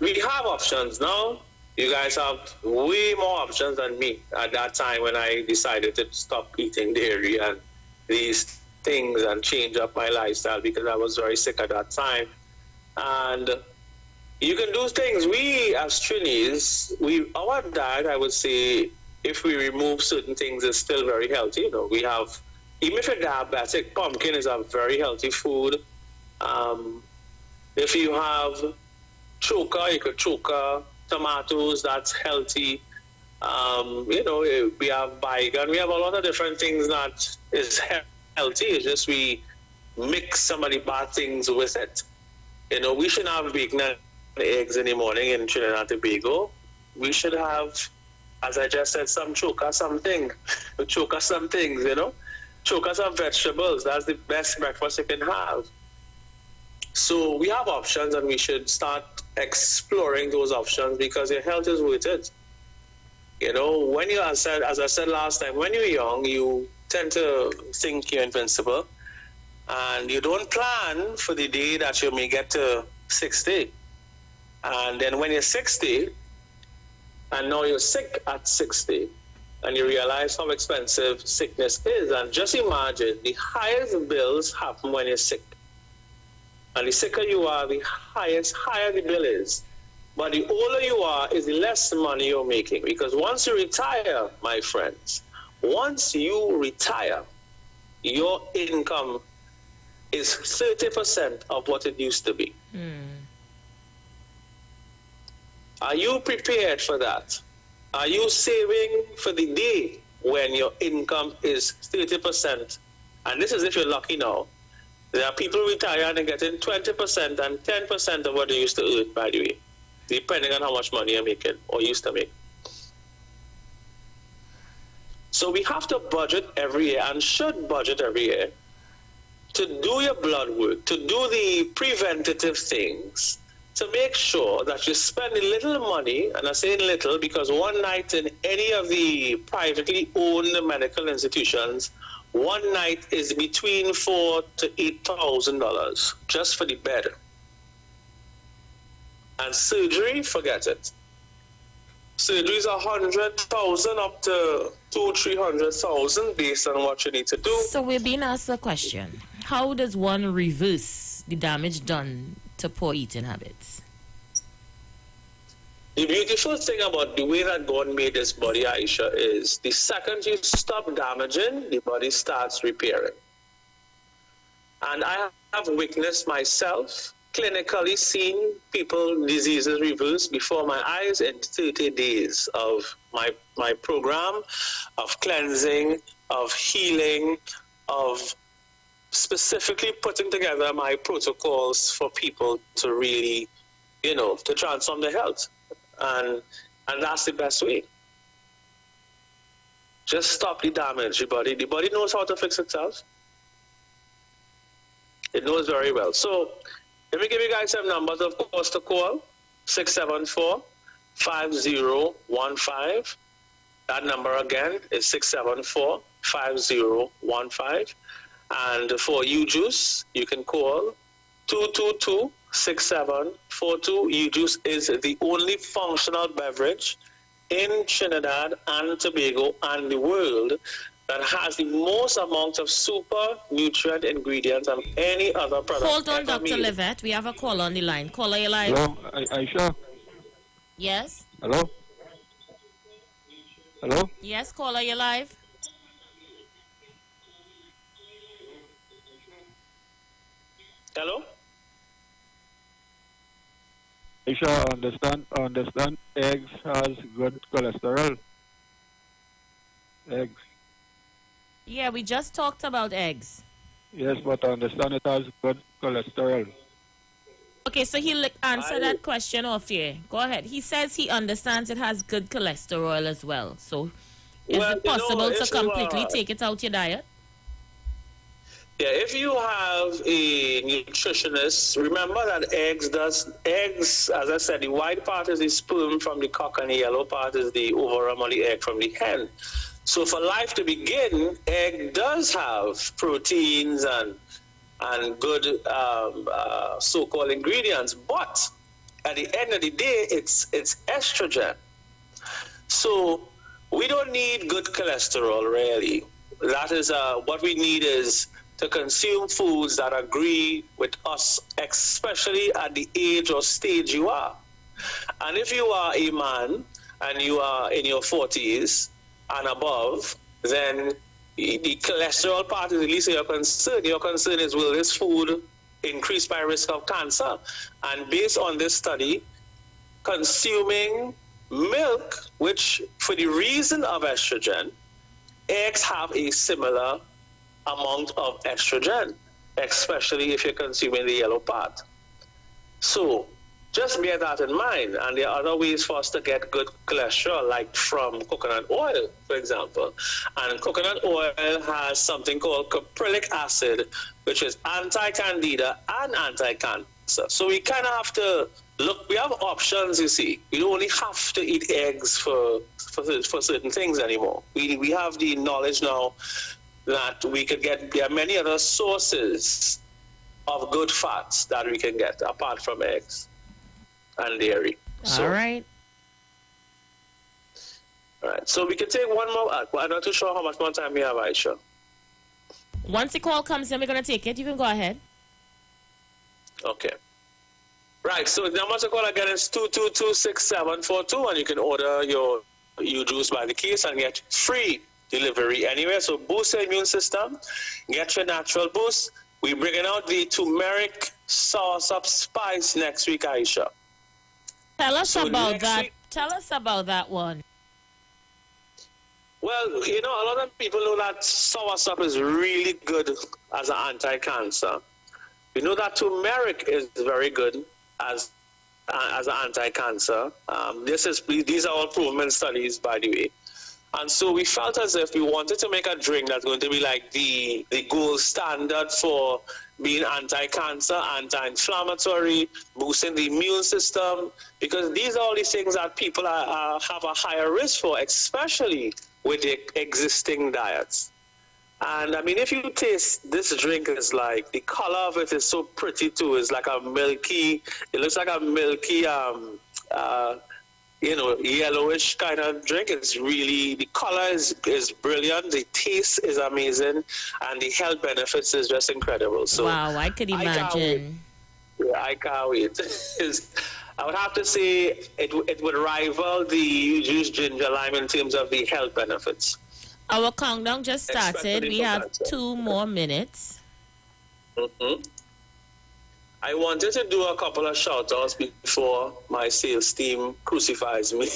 we have options now. You guys have way more options than me at that time when I decided to stop eating dairy and these things and change up my lifestyle because I was very sick at that time. And you can do things. We as Trinis, our diet, I would say, if we remove certain things, is still very healthy. You know, we have, even if you're diabetic, pumpkin is a very healthy food. If you have choka, you could choka tomatoes, that's healthy. You know, we have baigan, we have a lot of different things that is healthy. It's just we mix some of the bad things with it. You know, we should have bacon and eggs in the morning in Trinidad and Tobago. We should have, as I just said, some choka, something. Choka some things, you know. Choka some vegetables. That's the best breakfast you can have. So we have options, and we should start exploring those options because your health is worth it. You know, when you, as I said last time, when you're young, you tend to think you're invincible, and you don't plan for the day that you may get to 60. And then when you're 60, and now you're sick at 60, and you realize how expensive sickness is. And just imagine, the highest bills happen when you're sick. And the sicker you are, the higher the bill is. But the older you are, is the less money you're making. Because once you retire, my friends, once you retire, your income is 30% of what it used to be. Are you prepared for that? Are you saving for the day when your income is 30%? And this is if you're lucky now. There are people retired and getting 20% and 10% of what they used to earn, by the way, depending on how much money you're making or used to make. So we have to budget every year, and should budget every year, to do your blood work, to do the preventative things, to make sure that you spend a little money, and I say little because one night in any of the privately owned medical institutions, one night is between $4,000 to $8,000 just for the bed. And surgery, forget it. Surgery is 100,000 up to 200,000-300,000 based on what you need to do. So we're being asked a question. How does one reverse the damage done to poor eating habits? The beautiful thing about the way that God made this body, Aisha, is the second you stop damaging, the body starts repairing. And I have witnessed myself, clinically seen people, diseases reversed before my eyes in 30 days of my program of cleansing, of healing, of specifically putting together my protocols for people to really, to transform their health. And that's the best way. Just stop the damage, the body. The body knows how to fix itself. It knows very well. So let me give you guys some numbers, of course, to call. 674-5015. That number again is 674-5015. And for U-Juice, you can call 222-6742. U-Juice is the only functional beverage in Trinidad and Tobago and the world that has the most amount of super nutrient ingredients than any other product. Hold on, Dr. Levette. We have a call on the line. Caller, you live. Hello, Aisha. Yes. Hello. Hello. Yes, caller, you live. Hello. Aisha, understand. Eggs has good cholesterol. Eggs. Yeah, we just talked about eggs. Yes, but I understand it has good cholesterol. Okay, so he'll answer that question off here. Go ahead. He says he understands it has good cholesterol as well. So is it possible to completely take it out your diet? Yeah, if you have a nutritionist, remember that eggs, as I said, the white part is the sperm from the cock and the yellow part is the ovum or the egg from the hen. So for life to begin, egg does have proteins and good so-called ingredients, but at the end of the day, it's estrogen. So we don't need good cholesterol, really. That is what we need is to consume foods that agree with us, especially at the age or stage you are. And if you are a man and you are in your 40s and above, then the cholesterol part is the least of your concern. Your concern is, will this food increase my risk of cancer? And based on this study, consuming milk, which for the reason of estrogen, eggs have a similar amount of estrogen, especially if you're consuming the yellow part. So just bear that in mind. And there are other ways for us to get good cholesterol, like from coconut oil, for example. And coconut oil has something called caprylic acid, which is anti-candida and anti-cancer. So we kind of have to look, we have options, you see. We don't only have to eat eggs for certain things anymore. We have the knowledge now that we could get, there are many other sources of good fats that we can get apart from eggs and dairy. All right. All right. So we can take one more. I'm not too sure how much more time we have, Aisha. Once the call comes in, we're going to take it. You can go ahead. Okay. Right. So the number to call again is 222-6742, and you can order your U-Juice by the case and get free delivery anywhere. So boost your immune system, get your natural boost. We're bringing out the turmeric sauce up spice next week, Aisha. Tell us about that. Tell us about that one. Well, you know, a lot of people know that soursop is really good as an anti-cancer. We know that turmeric is very good as an anti-cancer. These are all proven studies, by the way. And so we felt as if we wanted to make a drink that's going to be like the gold standard for being anti-cancer, anti-inflammatory, boosting the immune system, because these are all these things that people have a higher risk for, especially with the existing diets. And I mean, if you taste this drink, is like the color of it is so pretty too. It's like a milky. It looks like a milky, yellowish kind of drink. It's really, the color is brilliant. The taste is amazing, and the health benefits is just incredible. So wow, I could imagine. I can't wait. I would have to say it would rival the juice ginger lime in terms of the health benefits. Our countdown just started. Especially We for have cancer. 2 more minutes. I wanted to do a couple of shout-outs before my sales team crucifies me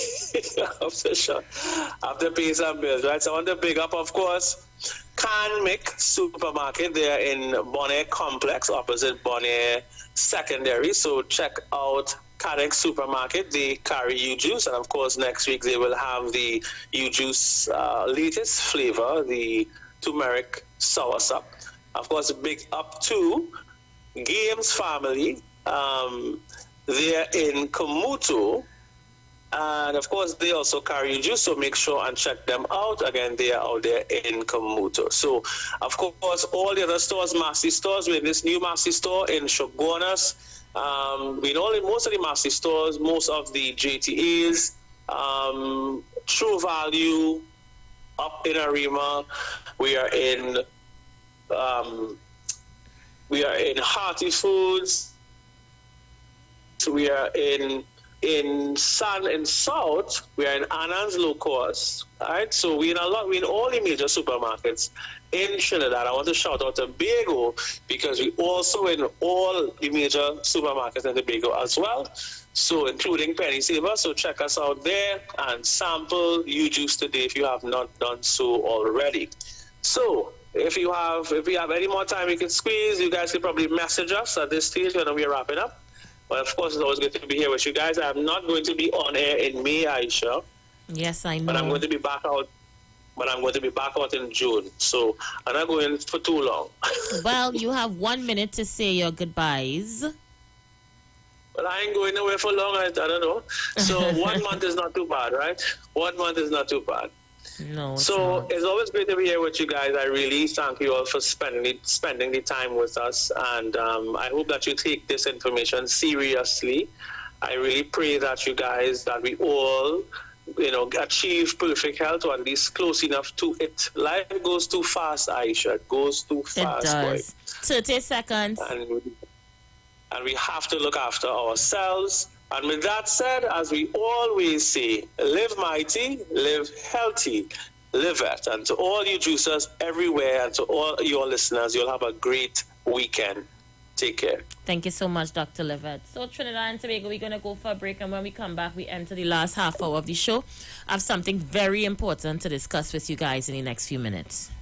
after paying some bills, right? So I want to big up, of course, Can Mick Supermarket. They're in Bonaire Complex, opposite Bonaire Secondary. So check out Can Supermarket. They carry U-Juice, and of course next week they will have the U-Juice latest flavor, the turmeric soursop. Of course, big up to Games Family. They're in Kamuto, and of course they also carry U-Juice, so make sure and check them out. Again, they are out there in Kamuto. So of course all the other stores, Massey stores, we're in this new Massey store in Shogunas. We know in most of the Massey stores, most of the JTAs, True Value, up in Arima. We are in Hearty Foods. We are in Sun and South. We are in Anand's Low Cost. All right, so we in all the major supermarkets in Trinidad. I want to shout out to Tobago because we also in all the major supermarkets in Tobago as well. So including Penny Saver. So check us out there and sample U-Juice today if you have not done so already. So if we have any more time we can squeeze, you guys can probably message us at this stage when we're wrapping up. But of course, it's always good to be here with you guys. I'm not going to be on air in May, Aisha. Yes, I know. But I'm going to be back out. But I'm going to be back out in June. So I'm not going for too long. Well, you have 1 minute to say your goodbyes. Well, I ain't going away for long. I don't know. So 1 month is not too bad, right? 1 month is not too bad. No. It's always great to be here with you guys. I really thank you all for spending the time with us, and I hope that you take this information seriously. I really pray that you guys, that we all, achieve perfect health, or at least close enough to it. Life goes too fast, Aisha. It goes too fast. It does. Boy. 30 seconds. And we have to look after ourselves. And with that said, as we always say, live mighty, live healthy, live it. And to all you juicers everywhere and to all your listeners, you'll have a great weekend. Take care. Thank you so much, Dr. Livett. So Trinidad and Tobago, we're going to go for a break. And when we come back, we enter the last half hour of the show. I have something very important to discuss with you guys in the next few minutes.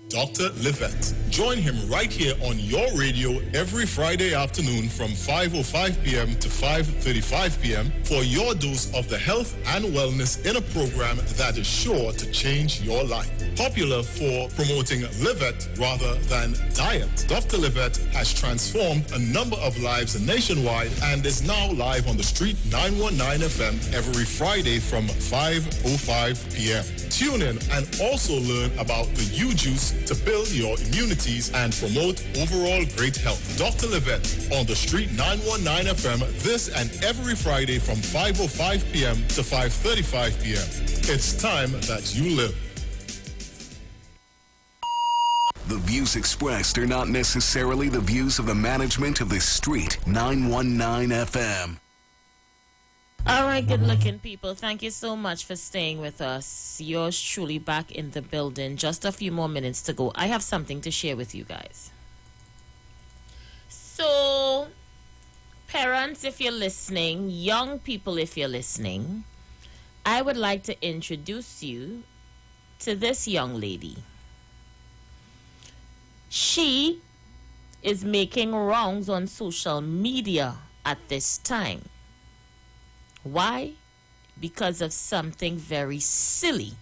Dr. Livett. Join him right here on your radio every Friday afternoon from 5:05 p.m. to 5:35 p.m. for your dose of the health and wellness in a program that is sure to change your life. Popular for promoting Livett rather than diet, Dr. Livett has transformed a number of lives nationwide and is now live on the Street 919 FM every Friday from 5:05 p.m. Tune in and also learn about the U-Juice to build your immunities and promote overall great health. Dr. Livett on the Street 919 FM this and every Friday from 5:05 p.m. to 5:35 p.m. It's time that you live. The views expressed are not necessarily the views of the management of the Street 919 FM. All right, good-looking people, thank you so much for staying with us. Yours truly back in the building. Just a few more minutes to go. I have something to share with you guys. So, parents, if you're listening, young people, if you're listening, I would like to introduce you to this young lady. She is making rounds on social media at this time. Why? Because of something very silly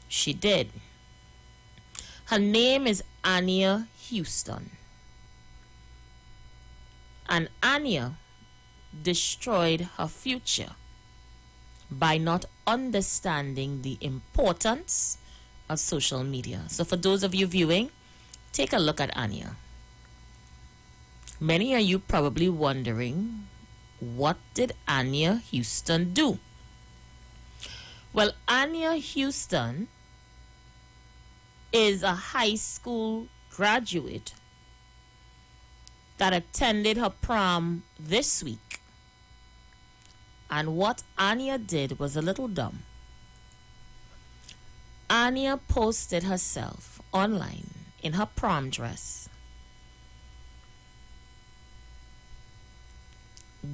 she did. Her name is Anya Houston. And Anya destroyed her future by not understanding the importance of social media. So for those of you viewing, take a look at Anya. Many of you probably wondering, what did Anya Houston do? Well, Anya Houston is a high school graduate that attended her prom this week. And what Anya did was a little dumb. Anya posted herself online in her prom dress.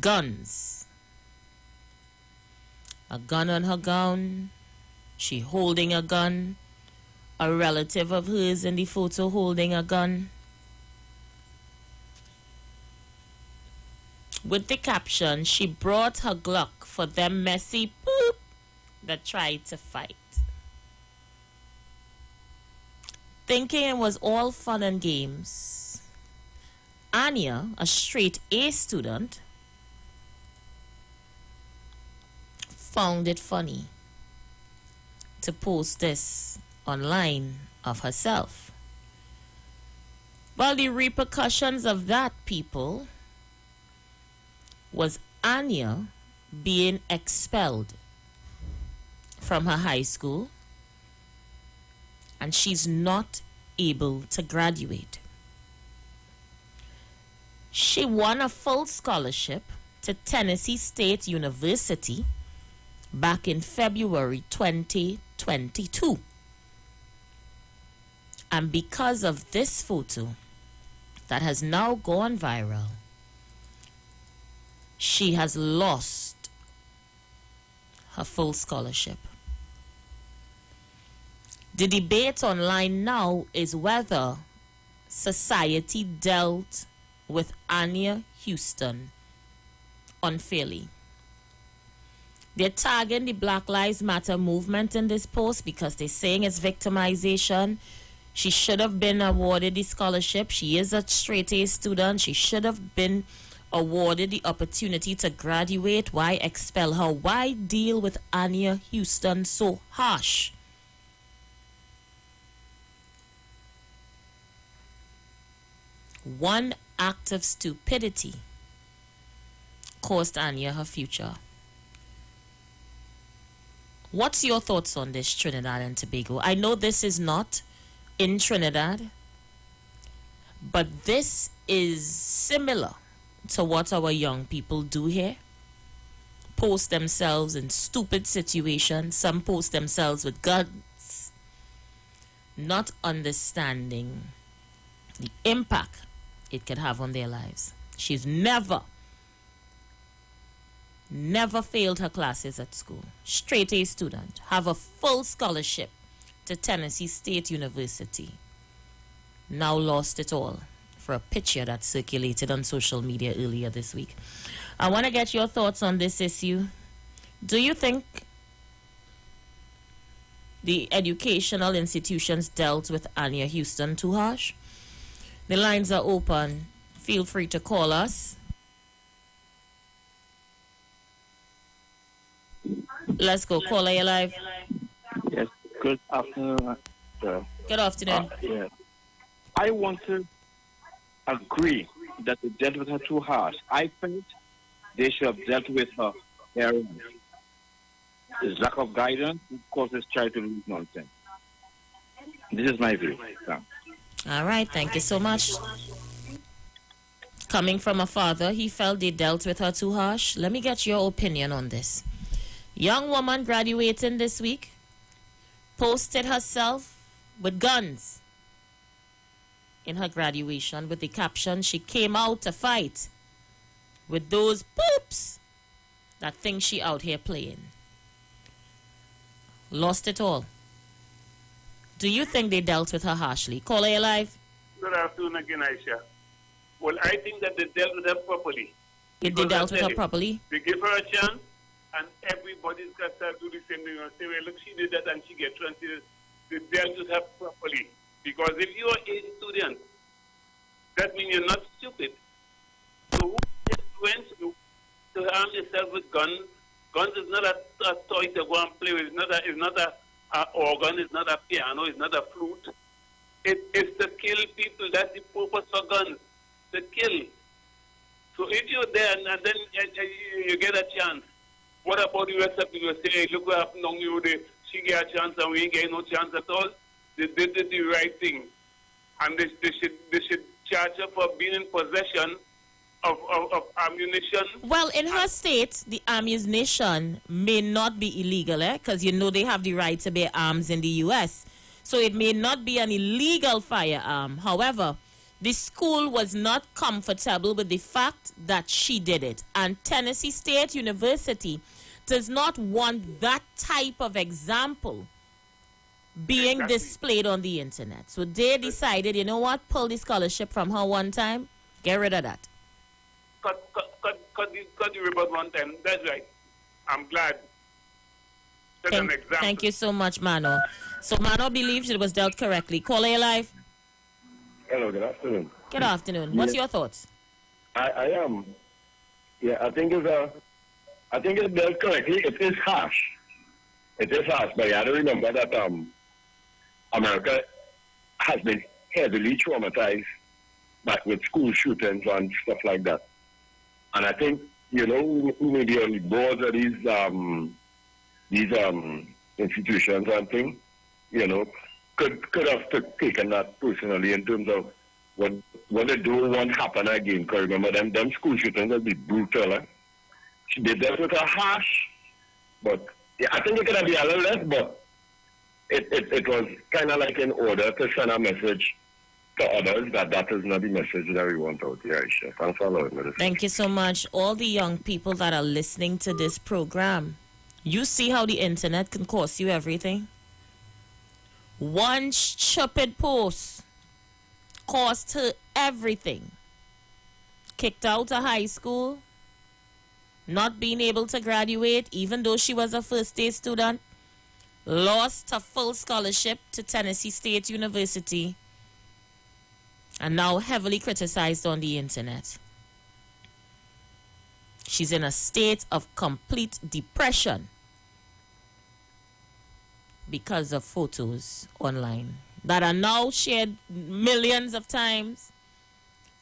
Guns. A gun on her gown. She holding a gun. A relative of hers in the photo holding a gun. With the caption, she brought her Glock for them messy poop that tried to fight. Thinking it was all fun and games, Anya, a straight A student, found it funny to post this online of herself. Well, the repercussions of that, people, was Anya being expelled from her high school, and she's not able to graduate. She won a full scholarship to Tennessee State University back in February 2022. And because of this photo that has now gone viral, she has lost her full scholarship. The debate online now is whether society dealt with Anya Houston unfairly. They're tagging the Black Lives Matter movement in this post because they're saying it's victimization. She should have been awarded the scholarship. She is a straight A student. She should have been awarded the opportunity to graduate. Why expel her? Why deal with Anya Houston so harsh? One act of stupidity cost Anya her future. What's your thoughts on this, Trinidad and Tobago? I know this is not in Trinidad, but this is similar to what our young people do here. Post themselves in stupid situations. Some post themselves with guns, not understanding the impact it could have on their lives. She's never failed her classes at school. Straight A student. Have a full scholarship to Tennessee State University. Now lost it all for a picture that circulated on social media earlier this week. I want to get your thoughts on this issue. Do you think the educational institutions dealt with Anya Houston too harsh? The lines are open. Feel free to call us. Let's go. Caller, you live. Yes, good afternoon. Good afternoon. Yes. I want to agree that they dealt with her too harsh. I think they should have dealt with her parents. His lack of guidance causes child to lose nonsense. This is my view. Thanks. All right, thank you so much. Coming from a father, he felt they dealt with her too harsh. Let me get your opinion on this. Young woman graduating this week posted herself with guns in her graduation with the caption, "She came out to fight with those poops that think she out here playing." Lost it all. Do you think they dealt with her harshly? Caller, you live. Good afternoon again, Aisha. Well, I think that they dealt with her properly. They dealt with her properly? They give her a chance, and everybody's got to do the same thing. And say, well, look, she did that and she get transferred. They dealt with her properly. Because if you're a student, that means you're not stupid. So who influenced you to arm yourself with guns? Guns is not a toy to go and play with. It's not a organ. It's not a piano. It's not a flute. It's to kill people. That's the purpose for guns, to kill. So if you're there and then you get a chance, what about the rest of people say, hey, look what happened on you, she get a chance and we ain't getting no chance at all? They did the right thing. And they should charge her for being in possession of ammunition. Well, in her state, the ammunition may not be illegal, because you know they have the right to bear arms in the U.S., so it may not be an illegal firearm. However, the school was not comfortable with the fact that she did it. And Tennessee State University does not want that type of example being displayed on the internet. So they decided, you know what, pull the scholarship from her one time, get rid of that. Cut the ribbon one time. That's right. I'm glad. That's an example. Thank you so much, Mano. So Mano believes it was dealt correctly. Caller, you live. Hello, good afternoon. Good afternoon. What's your thoughts? I am. Yeah, I think it's dealt correctly. It is harsh. It is harsh, but you have to remember that America has been heavily traumatized back with school shootings and stuff like that. And I think, you know, who may be on the boards of these institutions and things, you know, could have taken that personally in terms of what they don't want happen again. Because remember, them school shootings will be brutal. They dealt with her harsh, but yeah, I think it could have been a little less, but it was kind of like in order to send a message to others that is not the message that we want out here. Aisha. Thanks for allowing me to. Thank you so much. All the young people that are listening to this program, you see how the internet can cost you everything? One stupid post cost her everything. Kicked out of high school, not being able to graduate, even though she was a first-day student, lost a full scholarship to Tennessee State University, and now heavily criticized on the internet. She's in a state of complete depression because of photos online that are now shared millions of times.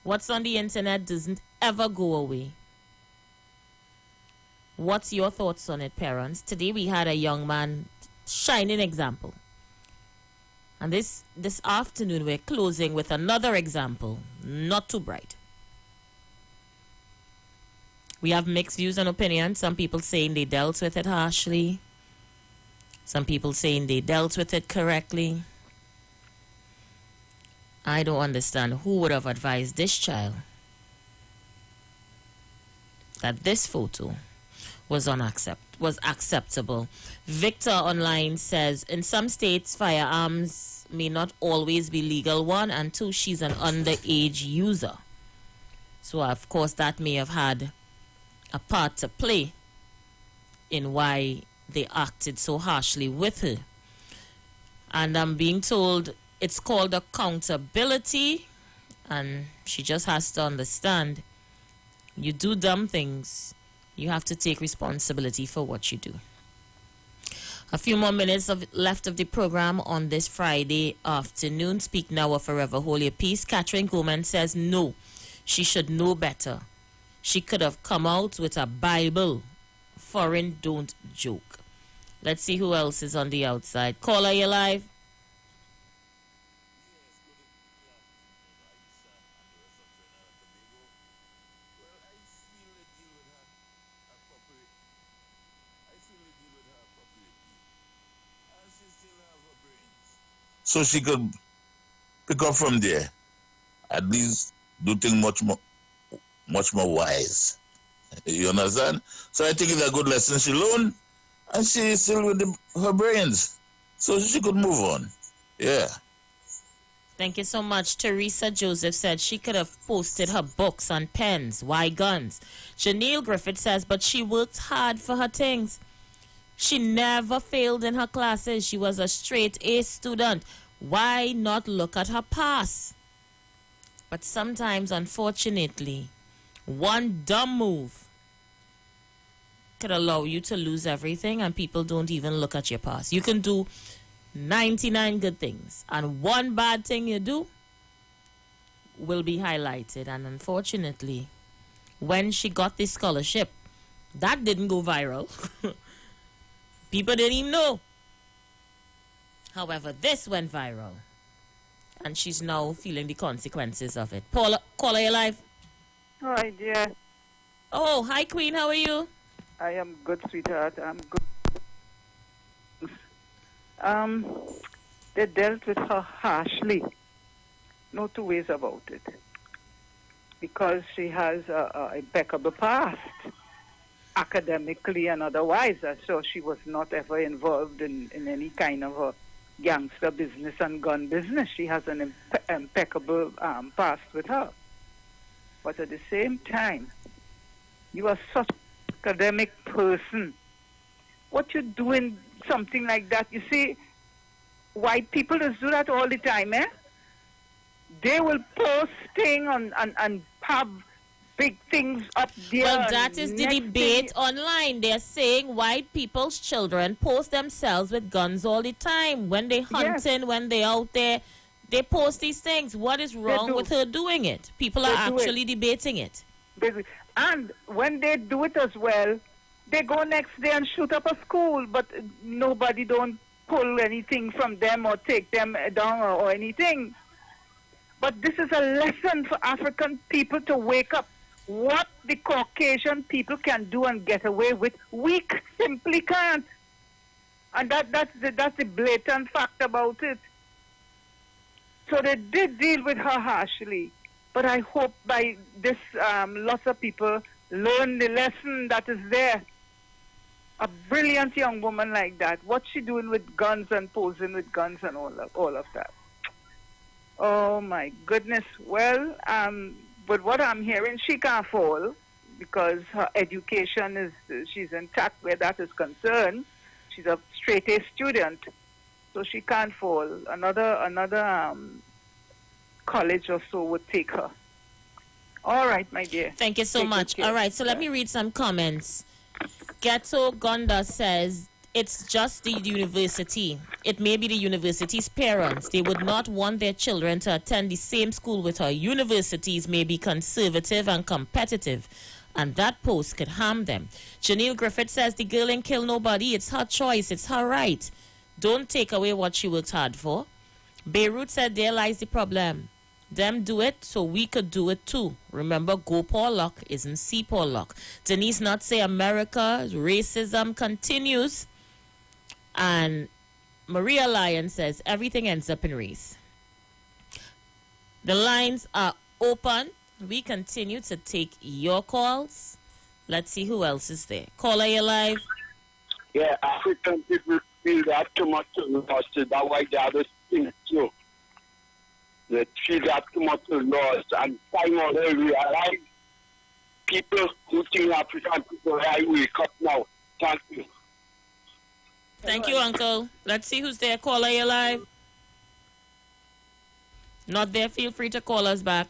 What's on the internet doesn't ever go away. What's your thoughts on it, parents? Today we had a young man, shining example. And this afternoon we're closing with another example, not too bright. We have mixed views and opinions. Some people saying they dealt with it harshly. Some people saying they dealt with it correctly. I don't understand who would have advised this child that this photo was acceptable. Victor online says, in some states, firearms may not always be legal. 1, and 2, she's an underage user. So, of course, that may have had a part to play in why they acted so harshly with her. And I'm being told it's called accountability, and she just has to understand, you do dumb things, you have to take responsibility for what you do. A few more minutes left of the program on this Friday afternoon. Speak now or forever hold your peace. Catherine Goldman says no, she should know better. She could have come out with a Bible. Foreign don't joke. Let's see who else is on the outside. Caller, you live? So she could pick up from there. At least do things much more wise. You understand? So I think it's a good lesson she learned, and she is still with her brains. So she could move on. Yeah. Thank you so much. Teresa Joseph said she could have posted her books on pens. Why guns? Janelle Griffith says, but she worked hard for her things. She never failed in her classes. She was a straight A student. Why not look at her past? But sometimes, unfortunately, One dumb move could allow you to lose everything, and people don't even look at your past. You can do 99 good things, and one bad thing you do will be highlighted. And unfortunately, when she got this scholarship, that didn't go viral. People didn't even know. However, this went viral, and she's now feeling the consequences of it. Paula, caller, you live? Hi, dear. Oh, hi, Queen. How are you? I am good, sweetheart. I'm good. They dealt with her harshly. No two ways about it. Because she has a impeccable past, academically and otherwise. So she was not ever involved in any kind of a gangster business and gun business. She has an impeccable past with her. But at the same time, you are such an academic person. What you doing something like that? You see, white people just do that all the time, eh? They will post things and have big things up there. Well, that is the debate online. They're saying white people's children post themselves with guns all the time. When they hunting, when they out there, they post these things. What is wrong with her doing it? People are actually debating it. And when they do it as well, they go next day and shoot up a school, but nobody don't pull anything from them or take them down or anything. But this is a lesson for African people to wake up. What the Caucasian people can do and get away with, we simply can't. And that's the blatant fact about it. So they did deal with her harshly. But I hope by this, lots of people learn the lesson that is there. A brilliant young woman like that, what's she doing with guns and posing with guns and all of that? Oh, my goodness. Well, but what I'm hearing, she can't fall because her education she's intact where that is concerned. She's a straight-A student, so she can't fall. Another college or so would take her. All right, my dear. Thank you so much. All right, so let me read some comments. Ghetto Gonda says, it's just the university. It may be the university's parents. They would not want their children to attend the same school with her. Universities may be conservative and competitive, and that post could harm them. Janelle Griffith says, the girl ain't kill nobody. It's her choice. It's her right. Don't take away what she worked hard for. Beirut said, there lies the problem. Them do it, so we could do it too. Remember, go Pollock isn't see Pollock. Denise Not say America, racism continues. And Maria Lyon says, everything ends up in race. The lines are open. We continue to take your calls. Let's see who else is there. Caller, you live? Yeah, African people feel that too much loss. That's why they are the things too. They feel that too much loss and finally realize people who think African people I wake up now. Thank you. Thank you, Uncle. Let's see who's there. Caller, you live? Not there. Feel free to call us back.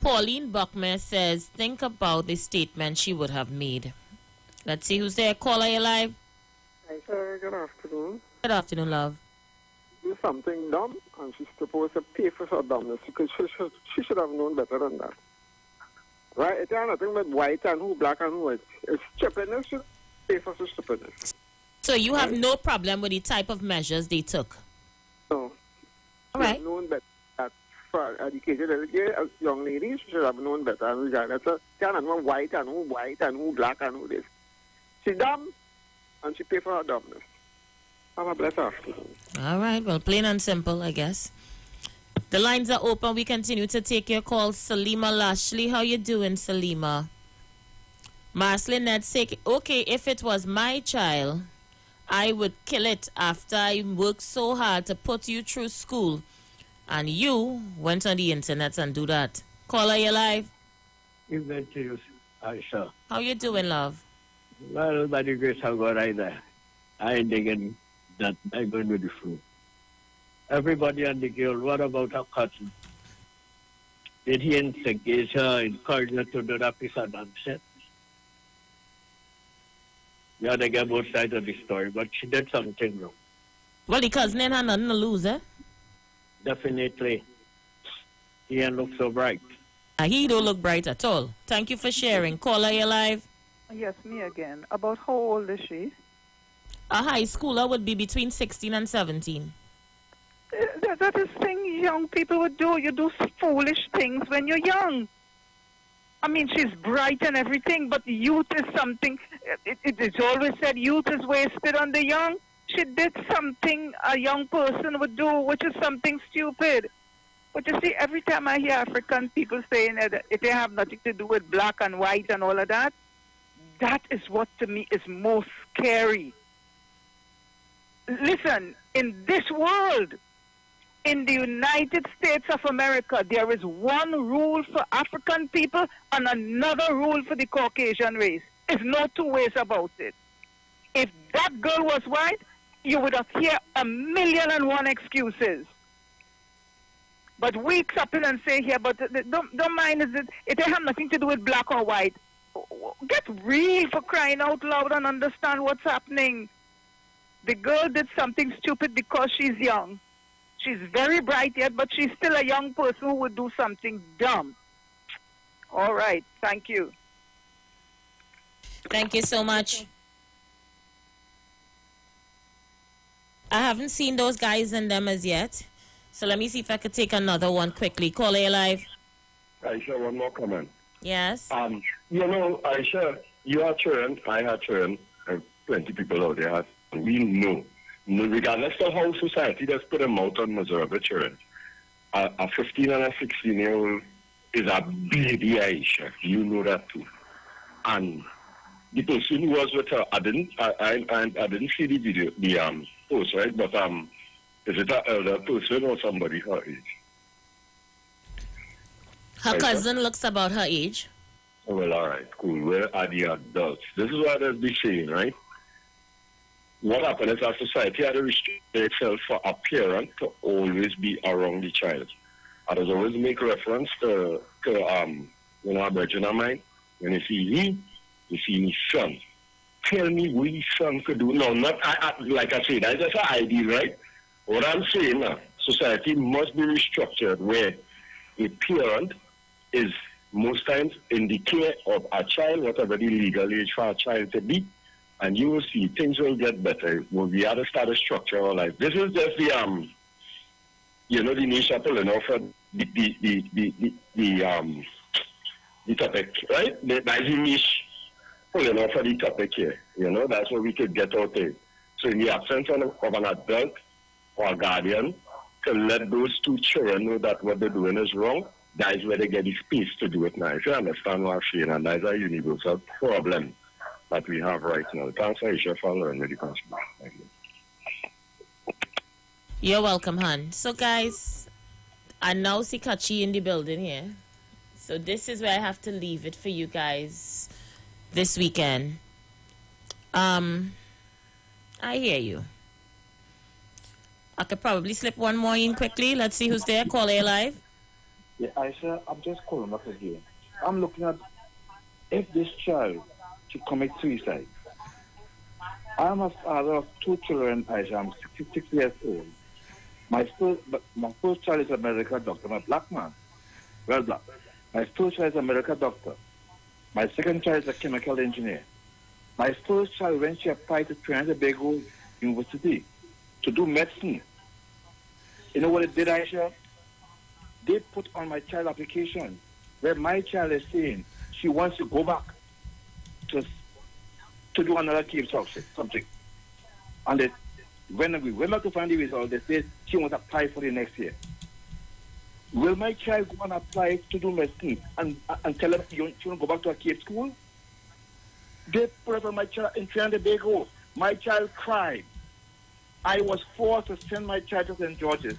Pauline Buckmer says, think about the statement she would have made. Let's see who's there. Caller, you live? Hi, sir. Good afternoon. Good afternoon, love. Do something dumb, and she's supposed to pay for her dumbness because she should have known better than that. Right? It's nothing but white and who black and who white. It's stupidness. She pay for her stupidness. So you have no problem with the type of measures they took? No. All right. She have known better. That for educated young ladies, she should have known better. And regardless of who white and who black and who this. She's dumb, and she pay for her dumbness. Have a blessed afternoon. All right. Well, plain and simple, I guess. The lines are open. We continue to take your calls. Salima Lashley, how you doing, Salima? Marcelin Ned say, okay, if it was my child, I would kill it after I worked so hard to put you through school. And you went on the internet and do that. Caller, you live? Give that to you, Aisha. How you doing, love? Well, by the grace of God, I ain't digging that. I'm going with the fruit. Everybody and the girl, what about a cotton? Did he engage her, encourage her to do that piece of nonsense? Yeah, they get both sides of the story, but she did something wrong. Well, the cousin had nothing to lose, eh? Definitely. He ain't look so bright. He don't look bright at all. Thank you for sharing. Caller, you live? Yes, me again. About how old is she? A high schooler would be between 16 and 17. That is thing young people would do. You do foolish things when you're young. I mean, she's bright and everything, but youth is something. It's always said youth is wasted on the young. She did something a young person would do, which is something stupid. But you see, every time I hear African people saying that it have nothing to do with black and white and all of that, that is what to me is most scary. Listen, in this world, in the United States of America, there is one rule for African people and another rule for the Caucasian race. There's no two ways about it. If that girl was white, you would have heard 1,000,001 excuses. But we stop in and say here, but don't mind, it have nothing to do with black or white. Get real, for crying out loud, and understand what's happening. The girl did something stupid because she's young. She's very bright yet, but she's still a young person who would do something dumb. All right. Thank you. Thank you so much. I haven't seen those guys in them as yet. So let me see if I could take another one quickly. Caller, you live? Aisha, one more comment. Yes? You know, Aisha, you are children, I have children, and plenty of people out there. We know, regardless of how society does put them out on miserable children, a 15 and a 16-year-old is a baby, Aisha. You know that too. And the person who was with her, I didn't see the video, the post, right? But is it an elder person or somebody her age? Her cousin looks about her age. Oh, well, all right, cool. Where are the adults? This is what I'll be saying, right? What happened is our society had to restrict itself for a parent to always be around the child. I just always make reference to a virgin of mine. When you see me, you see his son. Tell me what his son could do. No, not like I said, that's just an idea, right? What I'm saying now, society must be restructured where a parent is most times in the care of a child, whatever the legal age for a child to be, and you will see things will get better. We'll be able to start a structure of life. This is just the the nation pulling off the topic, right? That's the niche pulling off the topic here. That's what we could get out there. So in the absence of an adult or a guardian to let those two children know that what they're doing is wrong, that is where they get the space to do it now. If you understand what I'm saying, and that's a universal problem that we have right now. Thanks, Aisha, for learning with the contribution. Thank you. You're welcome, hon. So, guys, I now see Kachi in the building here. So this is where I have to leave it for you guys this weekend. I hear you. I could probably slip one more in quickly. Let's see who's there. Call A live. Yeah, Aisha, I'm just calling up again. I'm looking at if this child should commit suicide. I'm a father of two children, Aisha. I'm 66 years old. My first child is a medical doctor. I'm a black man. Well, black. My first child is a medical doctor. My second child is a chemical engineer. My first child, when she applied to Trinidad and Tobago University to do medicine, you know what it did, Aisha? They put on my child application where my child is saying she wants to go back to do another cave something. And when we went back to find the result, they said she wants to apply for the next year. Will my child go and apply to do medicine and tell her she wants to go back to a cave school? They put it on my child in Trinidad and Tobago. My child cried. I was forced to send my child to St. George's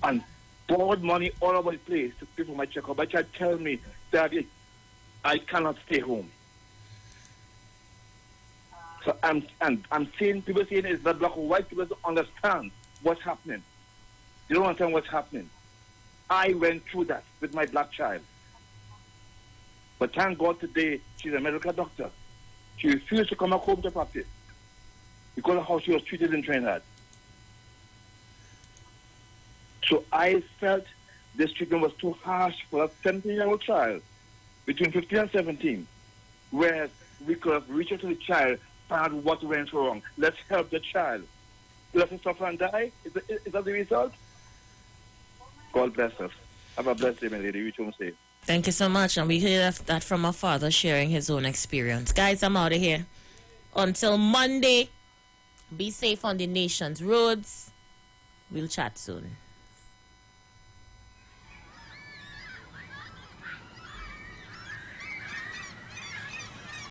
and borrowed money all over the place to pay for my checkup. My child tell me, Daddy, I cannot stay home. So I'm seeing people saying it's not black or white. People don't understand what's happening. You don't understand what's happening. I went through that with my black child. But thank God today, she's a medical doctor. She refused to come back home to practice because of how she was treated in Trinidad. So I felt this treatment was too harsh for a 17-year-old child between 15 and 17, whereas we could have reached out to the child, found out what went wrong. Let's help the child. Let him suffer and die? Is that the result? God bless us. Have a blessed day, my lady. Reach home safe. Thank you so much. And we hear that from our father sharing his own experience. Guys, I'm out of here. Until Monday, be safe on the nation's roads. We'll chat soon.